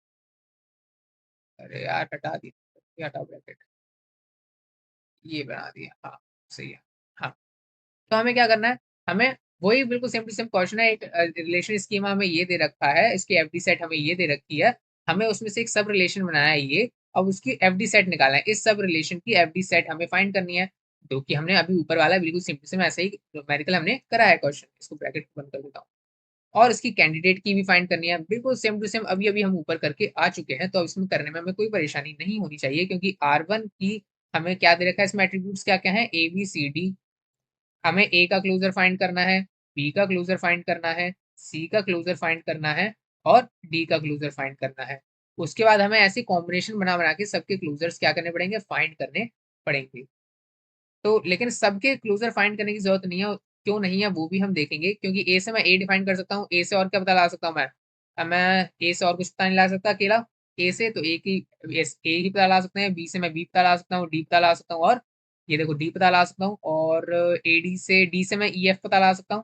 अरे यार हटा दिया, ये हटाओ ब्रैकेट, ये बना दिया, हाँ सही है। हाँ तो हमें क्या करना है, हमें वही बिल्कुल सेम टू सेम क्वेश्चन है, एक रिलेशन स्कीमा हमें ये दे रखा है, इसकी एफडी सेट हमें ये दे रखी है, हमें उसमें से एक सब रिलेशन बनाया है ये, अब उसकी एफडी सेट निकालना है, इस सब रिलेशन की एफडी सेट हमें फाइंड करनी है, जो कि हमने अभी ऊपर वाला बिल्कुल सेम टू सेम ऐसे ही न्यूमेरिकल हमने करा है क्वेश्चन, इसको ब्रैकेट बंद कर देता हूँ। और इसकी कैंडिडेट की भी फाइंड करनी है, बिल्कुल सेम टू सेम अभी अभी हम ऊपर करके आ चुके हैं, तो इसमें करने में हमें कोई परेशानी नहीं होनी चाहिए, क्योंकि R1 की हमें क्या दे रखा है, इसमें एट्रीब्यूट्स क्या क्या है, ए बी सी डी, हमें ए का क्लोजर फाइंड करना है, बी का क्लोजर फाइंड करना है, सी का क्लोजर फाइंड करना है, और डी का क्लोजर फाइंड करना है। उसके बाद हमें ऐसे कॉम्बिनेशन बना बना के सबके क्लोजर्स क्या करने पड़ेंगे, फाइंड करने पड़ेंगे। तो लेकिन सबके क्लोजर फाइंड करने की जरूरत नहीं है, क्यों नहीं है वो भी हम देखेंगे, क्योंकि ए से मैं ए डिफाइन कर सकता हूँ, ए से और क्या पता लगा सकता हूँ मैं, अब मैं ए से और कुछ पता नहीं लगा सकता अकेला, ए से तो ए की ए ही पता लगा सकते हैं, बी से मैं बी पता लगा सकता हूँ, डी पता लगा सकता हूँ, और ये देखो डी पता लगा सकता हूँ, और डी से मैं ई एफ पता लगा सकता हूँ,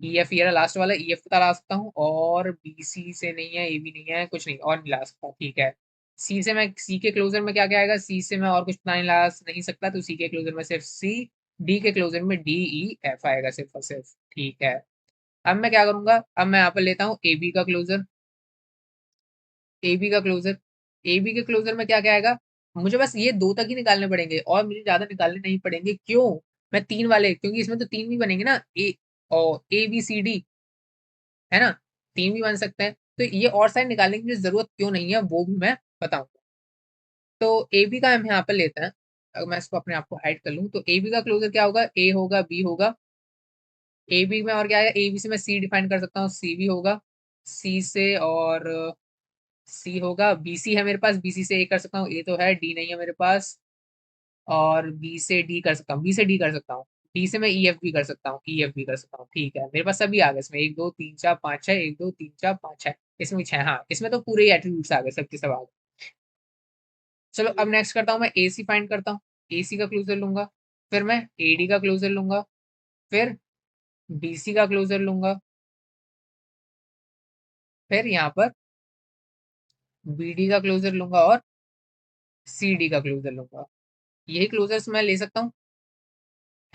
ई एफ ये लास्ट वाला ई एफ पता लगा सकता हूँ, और बी सी से नहीं है, ए भी नहीं है, कुछ नहीं और नहीं लगा सकता, ठीक है। सी से मैं सी के क्लोजर में क्या क्या आएगा, सी से मैं और कुछ पता नहीं लगा नहीं सकता, तो सी के क्लोजर में सिर्फ सी, डी के क्लोजर में डी ई एफ आएगा सिर्फ और सिर्फ, ठीक है। अब मैं क्या करूंगा, अब मैं यहाँ पर लेता हूँ ए बी का क्लोजर, ए बी का क्लोजर, ए बी के क्लोजर में क्या क्या आएगा, मुझे बस ये दो तक ही निकालने पड़ेंगे और मुझे ज्यादा निकालने नहीं पड़ेंगे, क्यों, मैं तीन वाले, क्योंकि इसमें तो तीन भी बनेंगे ना, ए और ए बी सी डी, है ना, तीन भी बन सकते हैं, तो ये और साइड निकालने की मुझे जरूरत क्यों नहीं है वो भी मैं बताऊंगा। तो ए बी का हम यहाँ पर लेते हैं, अगर मैं इसको अपने आप को हाइड कर लूँ, तो ए बी का क्लोजर क्या होगा, ए होगा बी होगा, ए बी में और क्या आएगा, ए बी से मैं सी डिफाइन कर सकता हूँ, सी भी होगा, सी से और सी होगा, बी सी है मेरे पास, बी सी से ए कर सकता हूँ, ए तो है, डी नहीं है मेरे पास, और बी से डी कर सकता हूँ, बी से डी कर सकता हूँ, डी से मैं ई एफ भी कर सकता हूँ, ई एफ भी कर सकता हूँ, ठीक है, मेरे पास सभी आ गए इसमें, एक दो तीन चार पाँच छः, एक दो तीन चार पाँच छः, इसमें छः, हाँ इसमें तो पूरे ही एट्रीब्यूट्स आ गए, सबके सब आ गए। चलो अब नेक्स्ट करता हूँ, मैं ए सी फाइंड करता हूँ, ए सी का क्लोजर लूंगा, फिर मैं ए डी का क्लोजर लूंगा, फिर बी सी का क्लोजर लूंगा, फिर यहाँ पर बी डी का क्लोजर लूंगा, और सी डी का क्लोजर लूंगा, यही क्लोजर्स मैं ले सकता हूँ,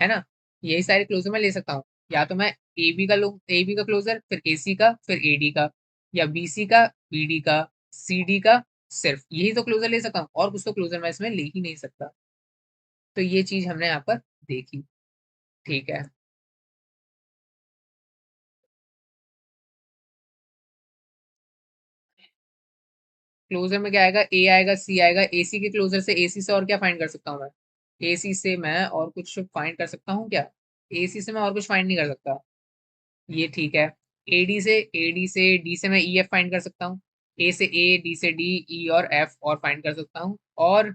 है ना, यही सारे क्लोजर मैं ले सकता हूँ, या तो मैं ए बी का लूँ, ए बी का क्लोजर, फिर ए सी का, फिर ए डी का, या बी सी का, बी डी का, सी डी का, सिर्फ यही तो क्लोजर ले सकता हूँ, और कुछ तो क्लोजर मैं इसमें ले ही नहीं सकता। तो ये चीज हमने यहाँ पर देखी, ठीक है। क्लोजर में क्या आएगा, ए आएगा सी आएगा, ए सी के क्लोजर से ए सी से और क्या फाइंड कर सकता हूँ मैं, ए सी से मैं और कुछ फाइंड कर सकता हूँ क्या, ए सी से मैं और कुछ फाइंड नहीं कर सकता, ये ठीक है। डी से मैं ई एफ फाइंड कर सकता हूँ, ए से ए, डी से डी, ई और एफ और फाइंड कर सकता हूँ, और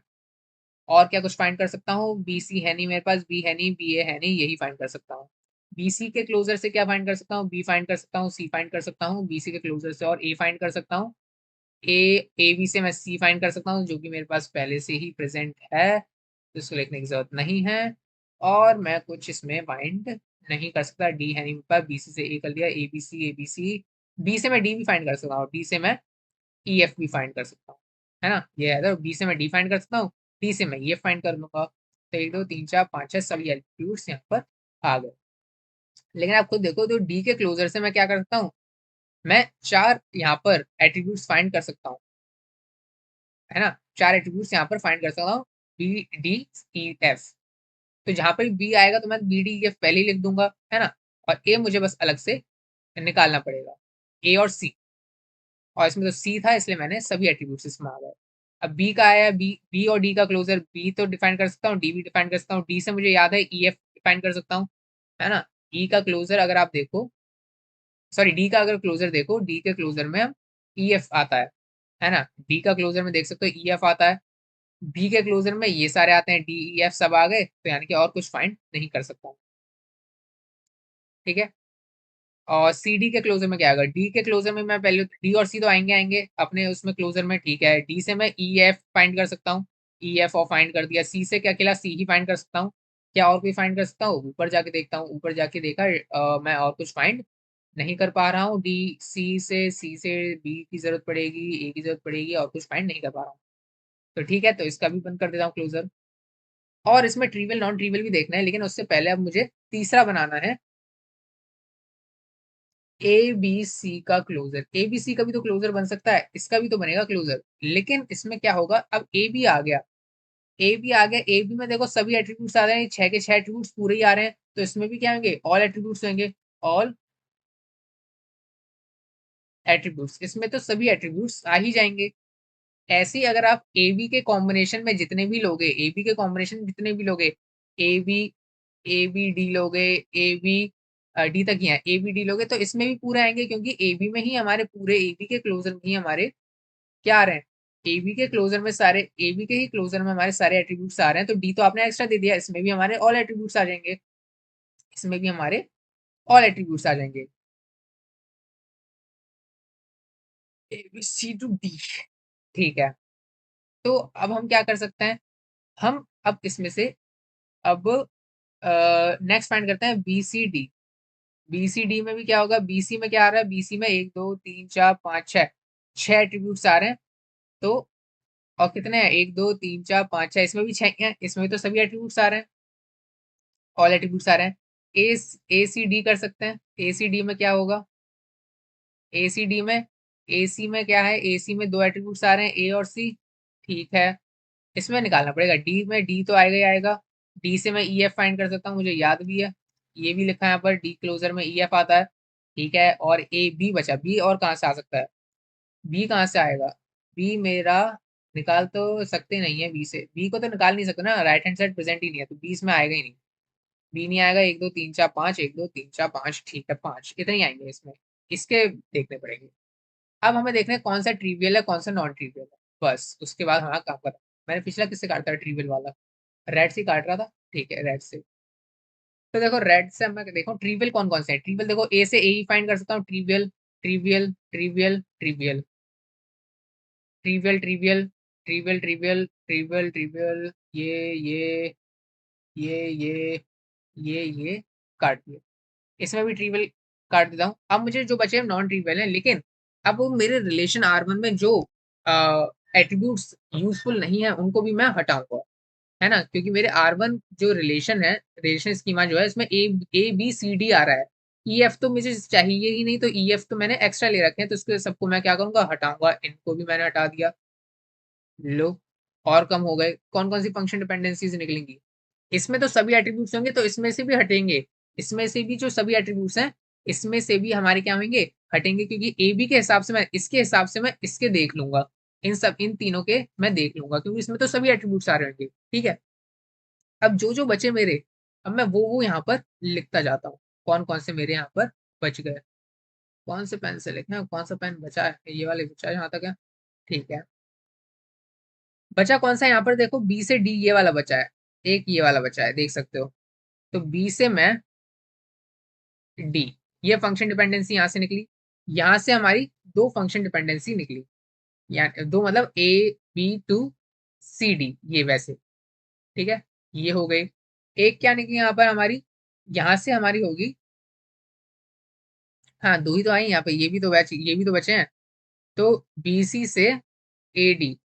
क्या कुछ फाइंड कर सकता हूँ, बी सी है नहीं मेरे पास, बी है नहीं, बी ए है नहीं, यही फाइंड कर सकता हूँ। बी सी के क्लोजर से क्या फाइंड कर सकता हूँ, बी फाइंड कर सकता हूँ, सी फाइंड कर सकता हूँ, बी सी के क्लोजर से और ए फाइंड कर सकता हूँ, ए ए बी से मैं सी फाइंड कर सकता हूँ, जो कि मेरे पास पहले से ही प्रेजेंट है, तो इसको लिखने की जरूरत नहीं है, और मैं कुछ इसमें फाइंड नहीं कर सकता, डी है नहीं मेरे पास, बी सी से ए कर लिया, A B C, A B C, B से मैं डी भी फाइंड कर सकता हूँ, डी से मैं ई एफ भी फाइंड कर सकता हूँ, है ना, ये है, तो बी से मैं डी फाइंड कर सकता हूँ, डी से मैं ई एफ फाइंड कर लूंगा, तो एक दो तीन चार पाँच छह सभी एट्रीब्यूट्स यहाँ पर आ गए। लेकिन आप खुद देखो, तो डी के क्लोजर से मैं क्या कर सकता हूँ, मैं चार यहाँ पर एट्रीब्यूट्स फाइंड कर सकता हूँ, है ना, चार एट्रीब्यूट्स यहाँ पर फाइंड कर सकता हूँ, बी डी ई एफ, तो जहां पर बी आएगा तो मैं बी डी एफ पहले ही लिख दूंगा, है ना, और ए मुझे बस अलग से निकालना पड़ेगा, ए और सी, और इसमें तो सी था इसलिए मैंने सभी एट्रीब्यूट्स इसमें आ गए। अब बी का आया, बी बी और डी का क्लोजर, बी तो डिफाइन कर सकता हूँ, डी भी डिफाइन कर सकता हूँ, डी से मुझे याद है ई एफ डिफाइन कर सकता हूँ, है ना, ई का क्लोजर अगर आप देखो, सॉरी डी का अगर क्लोजर देखो, डी के क्लोजर में ई एफ आता है ना, डी का क्लोजर में देख सकते हो ई एफ आता है, बी के क्लोजर में ये सारे आते हैं, डी ई एफ सब आ गए, तो यानी कि और कुछ फाइंड नहीं कर सकता हूँ, ठीक है। और सी डी के क्लोजर में क्या आएगा, डी के क्लोजर में मैं पहले डी और सी तो आएंगे आएंगे अपने उसमें क्लोजर में, ठीक है, डी से मैं ई एफ फाइंड कर सकता हूँ, ई एफ और फाइंड कर दिया, सी से क्या अकेला सी ही फाइंड कर सकता हूँ, क्या और कोई फाइंड कर सकता हूँ, ऊपर जाके देखता हूँ, ऊपर जाके देखा, मैं और कुछ फाइंड नहीं कर पा रहा हूँ, डी सी से बी की जरूरत पड़ेगी, ए की जरूरत पड़ेगी, और कुछ फाइंड नहीं कर पा रहा हूँ, तो ठीक है, तो इसका भी बंद कर देता हूँ क्लोजर। और इसमें ट्रीवियल नॉन ट्रीवियल भी देखना है, लेकिन उससे पहले अब मुझे तीसरा बनाना है, ए बी सी का क्लोजर, ए बी सी का भी तो क्लोजर बन सकता है, इसका भी तो बनेगा क्लोजर, लेकिन इसमें क्या होगा, अब ए बी आ गया, ए बी आ गया, ए बी में देखो सभी एट्रीब्यूट्स आ रहे हैं, छह के छह एट्रीब्यूट्स पूरे ही आ रहे हैं, तो इसमें भी क्या होंगे, ऑल एट्रीब्यूट्स होंगे, ऑल एट्रीब्यूट्स, इसमें तो सभी एट्रीब्यूट्स आ ही जाएंगे। ऐसे ही अगर आप ए बी के कॉम्बिनेशन में जितने भी लोगे, ए बी के कॉम्बिनेशन जितने भी लोगे, A B A B D लोगे, ए बी डी तक ही है, ए बी डी लोगे, तो इसमें भी पूरे आएंगे, क्योंकि ए बी में ही हमारे पूरे ए बी के क्लोजर में ही हमारे क्या आ रहे हैं, ए बी के क्लोजर में सारे ए बी के ही क्लोजर में हमारे सारे एट्रीब्यूट्स आ रहे हैं, तो डी तो आपने एक्स्ट्रा दे दिया, इसमें भी हमारे ऑल एट्रीब्यूट्स आ जाएंगे, इसमें भी हमारे ऑल एट्रीब्यूट्स आ जाएंगे, A B C to D. ठीक है, तो अब हम क्या कर सकते हैं, हम अब इसमें से अब नेक्स्ट फाइंड करते हैं B C D. B C D में भी क्या होगा, बी सी में क्या आ रहा है, बी सी में 1 2 3 4 5 6 6 एट्रीब्यूट्स आ रहे हैं, तो और कितने हैं, 1 2 3 4 5 6, इसमें भी 6 हैं, इसमें भी तो सभी एट्रीब्यूट्स आ रहे हैं, ऑल एट्रीब्यूट्स आ रहे हैं। ए सी डी कर सकते हैं, ए सी डी में क्या होगा, ए सी डी में ए सी में क्या है, ए सी में 2 एट्रीब्यूट्स आ रहे हैं, ए और सी। ठीक है, इसमें निकालना पड़ेगा, डी में डी तो आएगा ही आएगा, डी से मैं ई एफ फाइंड कर सकता हूँ, मुझे याद भी है, ये भी लिखा है यहाँ पर, डी क्लोजर में ई एफ आता है। ठीक है, और ए बी बचा, बी और कहाँ से आ सकता है, बी कहाँ से आएगा, बी मेरा निकाल तो सकते नहीं है, बी से बी को तो निकाल नहीं सकते ना, राइट हैंड साइड प्रेजेंट ही नहीं है, तो बी इसमें आएगा ही नहीं, बी नहीं आएगा, 1 2 3 4 5, 1 2 3 4 5, ठीक है, 5 इतने ही आएंगे इसमें, इसके देखने पड़ेंगे। अब हमें देखना है कौन सा ट्रिवियल है कौन सा नॉन ट्रिवियल है, बस उसके बाद हमारा काम करा। मैंने पिछला किससे काटा था ट्रिवियल वाला, रेड से काट रहा था, ठीक है रेड से। तो देखो रेड से मैं देखो ट्रिवियल कौन कौन से है, ट्रिवियल देखो ए से ए ही फाइंड कर सकता हूँ, trivial trivial trivial trivial trivial trivial trivial trivial trivial trivial, ये ये ये काट दिए, इसमें भी ट्रिवियल काट देता हूँ। अब मुझे जो बचे नॉन ट्रिवियल है, लेकिन अब वो मेरे रिलेशन आर वन में जो एट्रीब्यूट्स यूजफुल नहीं है उनको भी मैं हटाऊंगा, है ना, क्योंकि मेरे आर वन जो रिलेशन है, रिलेशन स्कीमा जो है, इसमें ए बी सी डी आ रहा है, ई एफ तो मुझे चाहिए ही नहीं, तो ई एफ तो मैंने एक्स्ट्रा ले रखे हैं, तो इसको सबको मैं क्या करूंगा, हटाऊंगा, इनको भी मैंने हटा दिया। लो, और कम हो गए, कौन कौन सी फंक्शन डिपेंडेंसीज निकलेंगी, इसमें तो सभी एट्रीब्यूट्स होंगे, तो इसमें से भी हटेंगे, इसमें से भी जो सभी एट्रीब्यूट्स हैं, इसमें से भी हमारे क्या होंगे, हटेंगे, क्योंकि ए बी के हिसाब से मैं इसके हिसाब से मैं इसके देख लूंगा, इन तीनों के मैं देख लूंगा, क्योंकि इसमें तो सभी एट्रीब्यूट्स आ रहे होंगे। ठीक है, अब जो जो बचे मेरे, अब मैं वो यहाँ पर लिखता जाता हूँ, कौन कौन से मेरे यहाँ पर बच गए, कौन से पेन से लिखना है, कौन सा पेन बचा है, ये वाले बचा है यहाँ तक है। ठीक है, बचा कौन सा यहाँ पर, देखो बी से डी ये वाला बचा है, एक ये वाला बचा है, देख सकते हो, तो बी से मैं डी, ये फंक्शन डिपेंडेंसी यहाँ से निकली, यहाँ से हमारी दो फंक्शन डिपेंडेंसी निकली, या दो मतलब A B to C D, ये वैसे। ठीक है, ये हो गई, एक क्या निकली यहाँ पर हमारी, यहाँ से हमारी होगी, हाँ दो ही तो आई यहाँ पे, ये भी तो बचे हैं, तो बीसी से ए डी,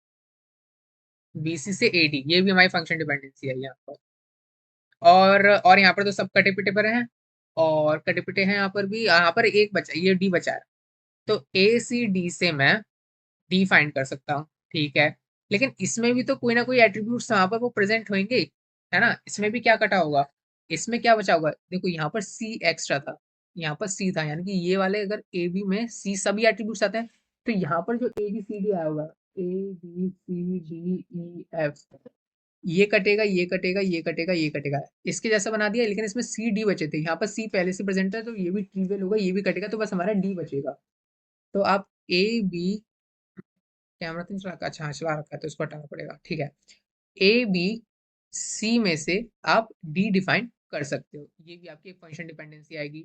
बीसी से ए डी, ये भी हमारी फंक्शन डिपेंडेंसी है यहाँ पर, और यहाँ पर तो सब कटे पिटे पर हैं, और कटे पिटे हैं यहाँ पर भी, यहाँ पर एक बचा, ये डी बचा है, तो ए सी डी से मैं डी फाइंड कर सकता हूँ। ठीक है, लेकिन इसमें भी तो कोई ना कोई एट्रीब्यूट्स वहां पर वो प्रेजेंट होंगे, है ना, इसमें भी क्या कटा होगा, इसमें क्या बचा होगा, देखो यहाँ पर सी एक्स्ट्रा था, यहाँ पर सी था, यानी कि ये वाले अगर ए बी में सी सभी एट्रीब्यूट्स आते हैं, तो यहाँ पर जो ए बी सी डी आया होगा, A B C D E F, ये कटेगा ये कटेगा ये कटेगा ये कटेगा, इसके जैसा बना दिया, लेकिन इसमें सी डी बचे थे, यहाँ पर सी पहले से प्रेजेंट है, तो ये भी ट्रिवियल होगा, ये भी कटेगा, तो बस हमारा डी बचेगा। तो आप ए बी, कैमरा तो नहीं चला रखा, अच्छा हाँ चला रखा है, तो इसको हटाना पड़ेगा। ठीक है, ए बी सी में से आप डी डिफाइन कर सकते हो, ये भी आपकी एक फंक्शन डिपेंडेंसी आएगी।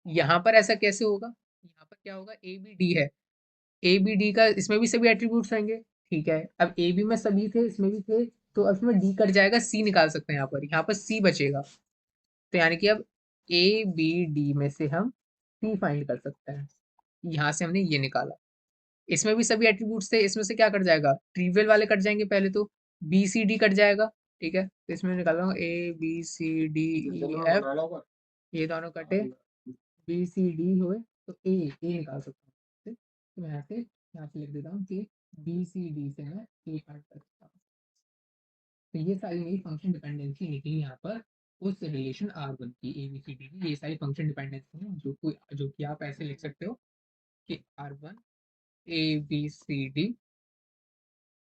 यहाँ पर ऐसा कैसे होगा, यहाँ पर क्या होगा, ए बी डी है, ए बी डी का इसमें भी सभी एट्रीब्यूट्स होंगे। ठीक है, अब ए बी में सभी थे, इसमें भी थे, तो अब इसमें डी कट जाएगा, सी निकाल सकते हैं, यहाँ पर सी बचेगा, तो यानी कि अब ए बी डी में से हम सी फाइंड कर सकते हैं, यहाँ से हमने ये निकाला, इसमें भी सभी एट्रीब्यूट्स थे, इसमें से क्या कट जाएगा, ट्रिवियल वाले कट जाएंगे पहले तो, बी सी डी कट जाएगा। ठीक है, तो इसमें निकाल रहा हूँ A B C D E F, ये दोनों कटे, बी सी डी हुए, तो ए निकाल सकता हूँ, ठीक? तो मैं यहाँ से लिख देता हूँ कि बी सी डी से मैं ए काट सकता हूँ, तो ये सारी मेरी फंक्शन डिपेंडेंसी निकली यहाँ पर, उस रिलेशन आर वन की, ए बी सी डी की, ये सारी फंक्शन डिपेंडेंसी है, जो कि आप ऐसे लिख सकते हो कि R one A B C D,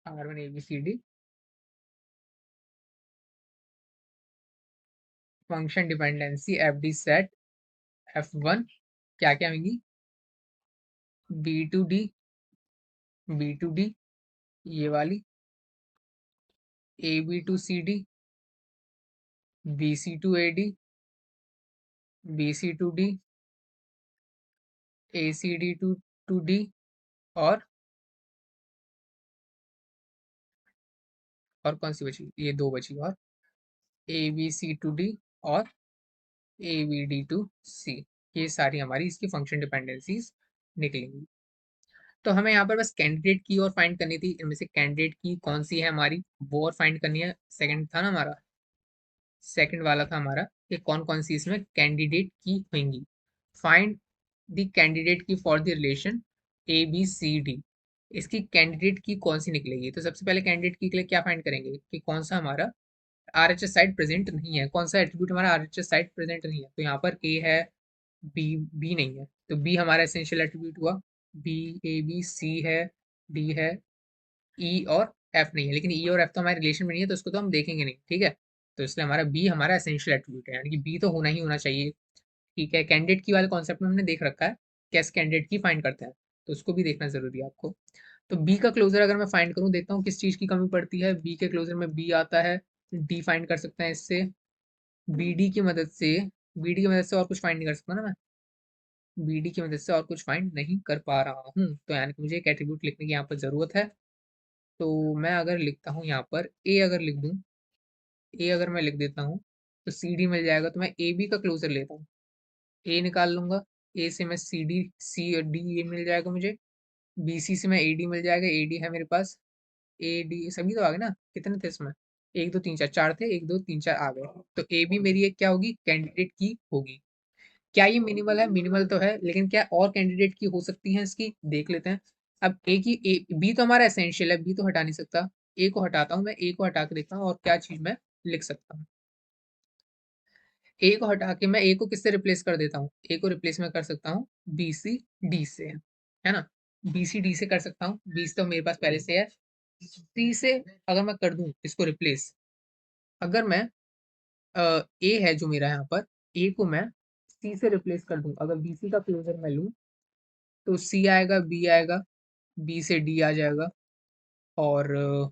R one A B C D function dependency F D set F one, क्या क्या होंगी, B to D, B to D, ये वाली A B to C D, B C to A D, B C to D, A C D to D, और कौन सी बची, ये दो बची, और A B C to D और ए बी डी टू सी। ये सारी हमारी इसकी फंक्शन डिपेंडेंसीज निकलेंगी। तो हमें यहाँ पर बस कैंडिडेट की और फाइंड करनी थी, इनमें से कैंडिडेट की कौन सी है हमारी, वो और फाइंड करनी है। सेकंड था ना हमारा, सेकंड वाला था हमारा कि कौन कौन सी इसमें कैंडिडेट की होंगी। Find the candidate key for the relation A B C D. इसकी कैंडिडेट की कौन सी निकलेगी, तो सबसे पहले कैंडिडेट की के लिए क्या फाइंड करेंगे कि कौन सा हमारा आरएचएस साइट प्रेजेंट नहीं है, कौन सा एट्रीब्यूट हमारा आरएचएस साइट प्रेजेंट नहीं है। तो यहाँ पर ए है, बी नहीं है, तो बी हमारा एसेंशियल एट्रीब्यूट हुआ। बी, ए बी, सी है, डी है, ई और एफ नहीं है। लेकिन ई और एफ तो हमारे रिलेशन में नहीं है, तो उसको तो हम देखेंगे नहीं, ठीक है। तो इसलिए हमारा बी हमारा एसेंशियल एट्रीब्यूट है, यानी कि बी तो होना ही होना चाहिए। ठीक है, कैंडिडेट की वाले कॉन्सेप्ट में हमने देख रखा है कैसे कैंडिडेट की फाइंड करते हैं, तो उसको भी देखना जरूरी है आपको। तो बी का क्लोजर अगर मैं फाइंड करूं, देखता हूँ किस चीज की कमी पड़ती है। बी के क्लोजर में बी आता है, डी फाइंड कर सकते हैं इससे, बी डी की मदद से, बी डी की मदद से और कुछ फाइंड नहीं कर सकता ना मैं, बी डी की मदद से और कुछ फाइंड नहीं कर पा रहा हूँ, तो यानी कि मुझे एक एट्रीब्यूट लिखने की यहाँ पर जरूरत है। तो मैं अगर लिखता हूँ यहाँ पर ए, अगर लिख दूँ, ए अगर मैं लिख देता हूँ, तो सी डी मिल जाएगा। तो मैं ए बी का क्लोजर लेता हूँ, ए निकाल लूंगा, ए से मैं सी डी, सी और डी ये मिल जाएगा मुझे, बी सी से मैं ए डी मिल जाएगा, ए डी है मेरे पास, ए डी सभी तो आ गए ना, कितने थे इसमें, एक दो तीन चार, चार थे, एक दो तीन चार आ गए। तो ए बी मेरी एक क्या होगी, कैंडिडेट की होगी। क्या ये मिनिमल है, मिनिमल तो है, लेकिन क्या और कैंडिडेट की हो सकती है, इसकी देख लेते हैं। अब ए की, ए बी तो हमारा एसेंशियल है, बी तो हटा नहीं सकता, ए को हटाता हूँ मैं, ए को हटा के देखता हूँ और क्या चीज मैं लिख सकता हूँ। ए को हटा के मैं ए को किससे रिप्लेस कर देता हूँ, ए को रिप्लेस में कर सकता हूँ बी सी डी से, है ना। बी सी डी से कर सकता हूँ, बी तो मेरे पास पहले से है। सी से अगर मैं कर दूं इसको रिप्लेस, अगर मैं ए है जो मेरा यहाँ पर, ए को मैं सी से रिप्लेस कर दूं, अगर बी सी का क्लोजर मैं लूं, तो सी आएगा, बी आएगा, बी से डी आ जाएगा, और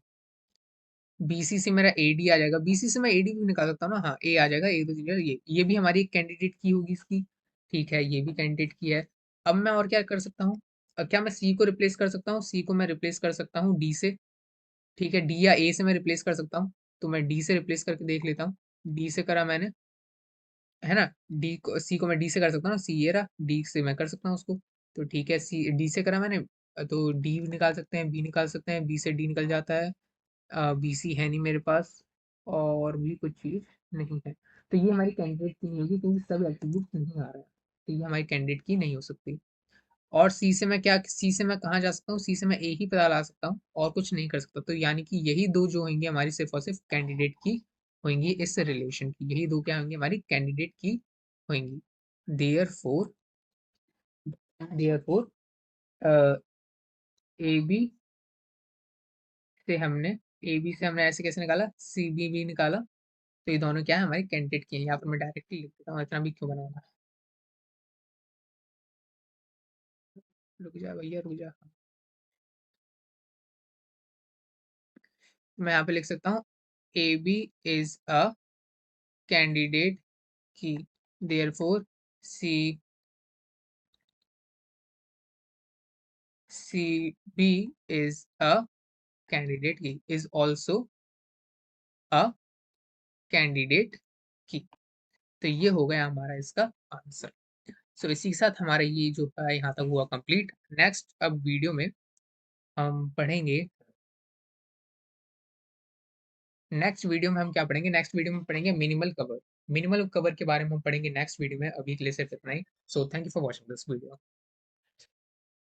बीसी से मेरा एडी आ जाएगा, बीसी से मैं एडी भी निकाल सकता हूँ ना, हाँ ए आ जाएगा, ए दो तीन चार, ये भी हमारी एक कैंडिडेट की होगी इसकी। ठीक है, ये भी कैंडिडेट की है। अब मैं और क्या कर सकता हूँ, क्या मैं सी को रिप्लेस कर सकता हूँ, सी को मैं रिप्लेस कर सकता हूँ डी से। ठीक है, डी या ए से मैं रिप्लेस कर सकता हूँ, तो मैं डी से रिप्लेस करके देख लेता हूँ। डी से करा मैंने, है ना, डी को, सी को मैं डी से कर सकता हूँ ना, सी ये रहा, डी से मैं कर सकता हूँ उसको। तो ठीक है, सी डी से करा मैंने, तो डी निकाल सकते हैं, बी निकाल सकते हैं, बी से डी निकल जाता है, बीसी है नहीं मेरे पास, और भी कुछ चीज़ नहीं है। तो ये हमारी कैंडिडेट की नहीं होगी, क्योंकि सब एट्रीब्यूट नहीं आ रहा है, तो ये हमारी कैंडिडेट की नहीं हो सकती। और सी से मैं क्या, सी से मैं कहाँ जा सकता हूँ, सी से मैं ए ही पता लगा सकता हूँ और कुछ नहीं कर सकता। तो यानी कि यही दो जो होंगी हमारी सिर्फ और सिर्फ कैंडिडेट की होंगी, इस रिलेशन की यही दो क्या होंगी हमारी कैंडिडेट की होंगी। Therefore, therefore A B से हमने, ए बी से हमने ऐसे कैसे निकाला, सी बी भी निकाला, तो ये दोनों क्या है हमारे कैंडिडेट की हैं। यहाँ पर मैं डायरेक्टली लिख देता हूँ, इतना भी क्यों बनाऊंगा, रुक जा भैया रुक जा। मैं यहाँ पे लिख सकता हूँ A B is a candidate key, therefore C, C B is a candidate key, is also a candidate key. तो ये हो गया हमारा इसका आंसर। सो इसी के साथ हमारा ये जो है यहाँ तक हुआ कंप्लीट। नेक्स्ट अब वीडियो में हम पढ़ेंगे, नेक्स्ट वीडियो में हम क्या पढ़ेंगे, नेक्स्ट वीडियो में पढ़ेंगे मिनिमल कवर। मिनिमल कवर के बारे में हम पढ़ेंगे नेक्स्ट वीडियो में, अभी के लिए सिर्फ इतना ही। So thank you for watching this video.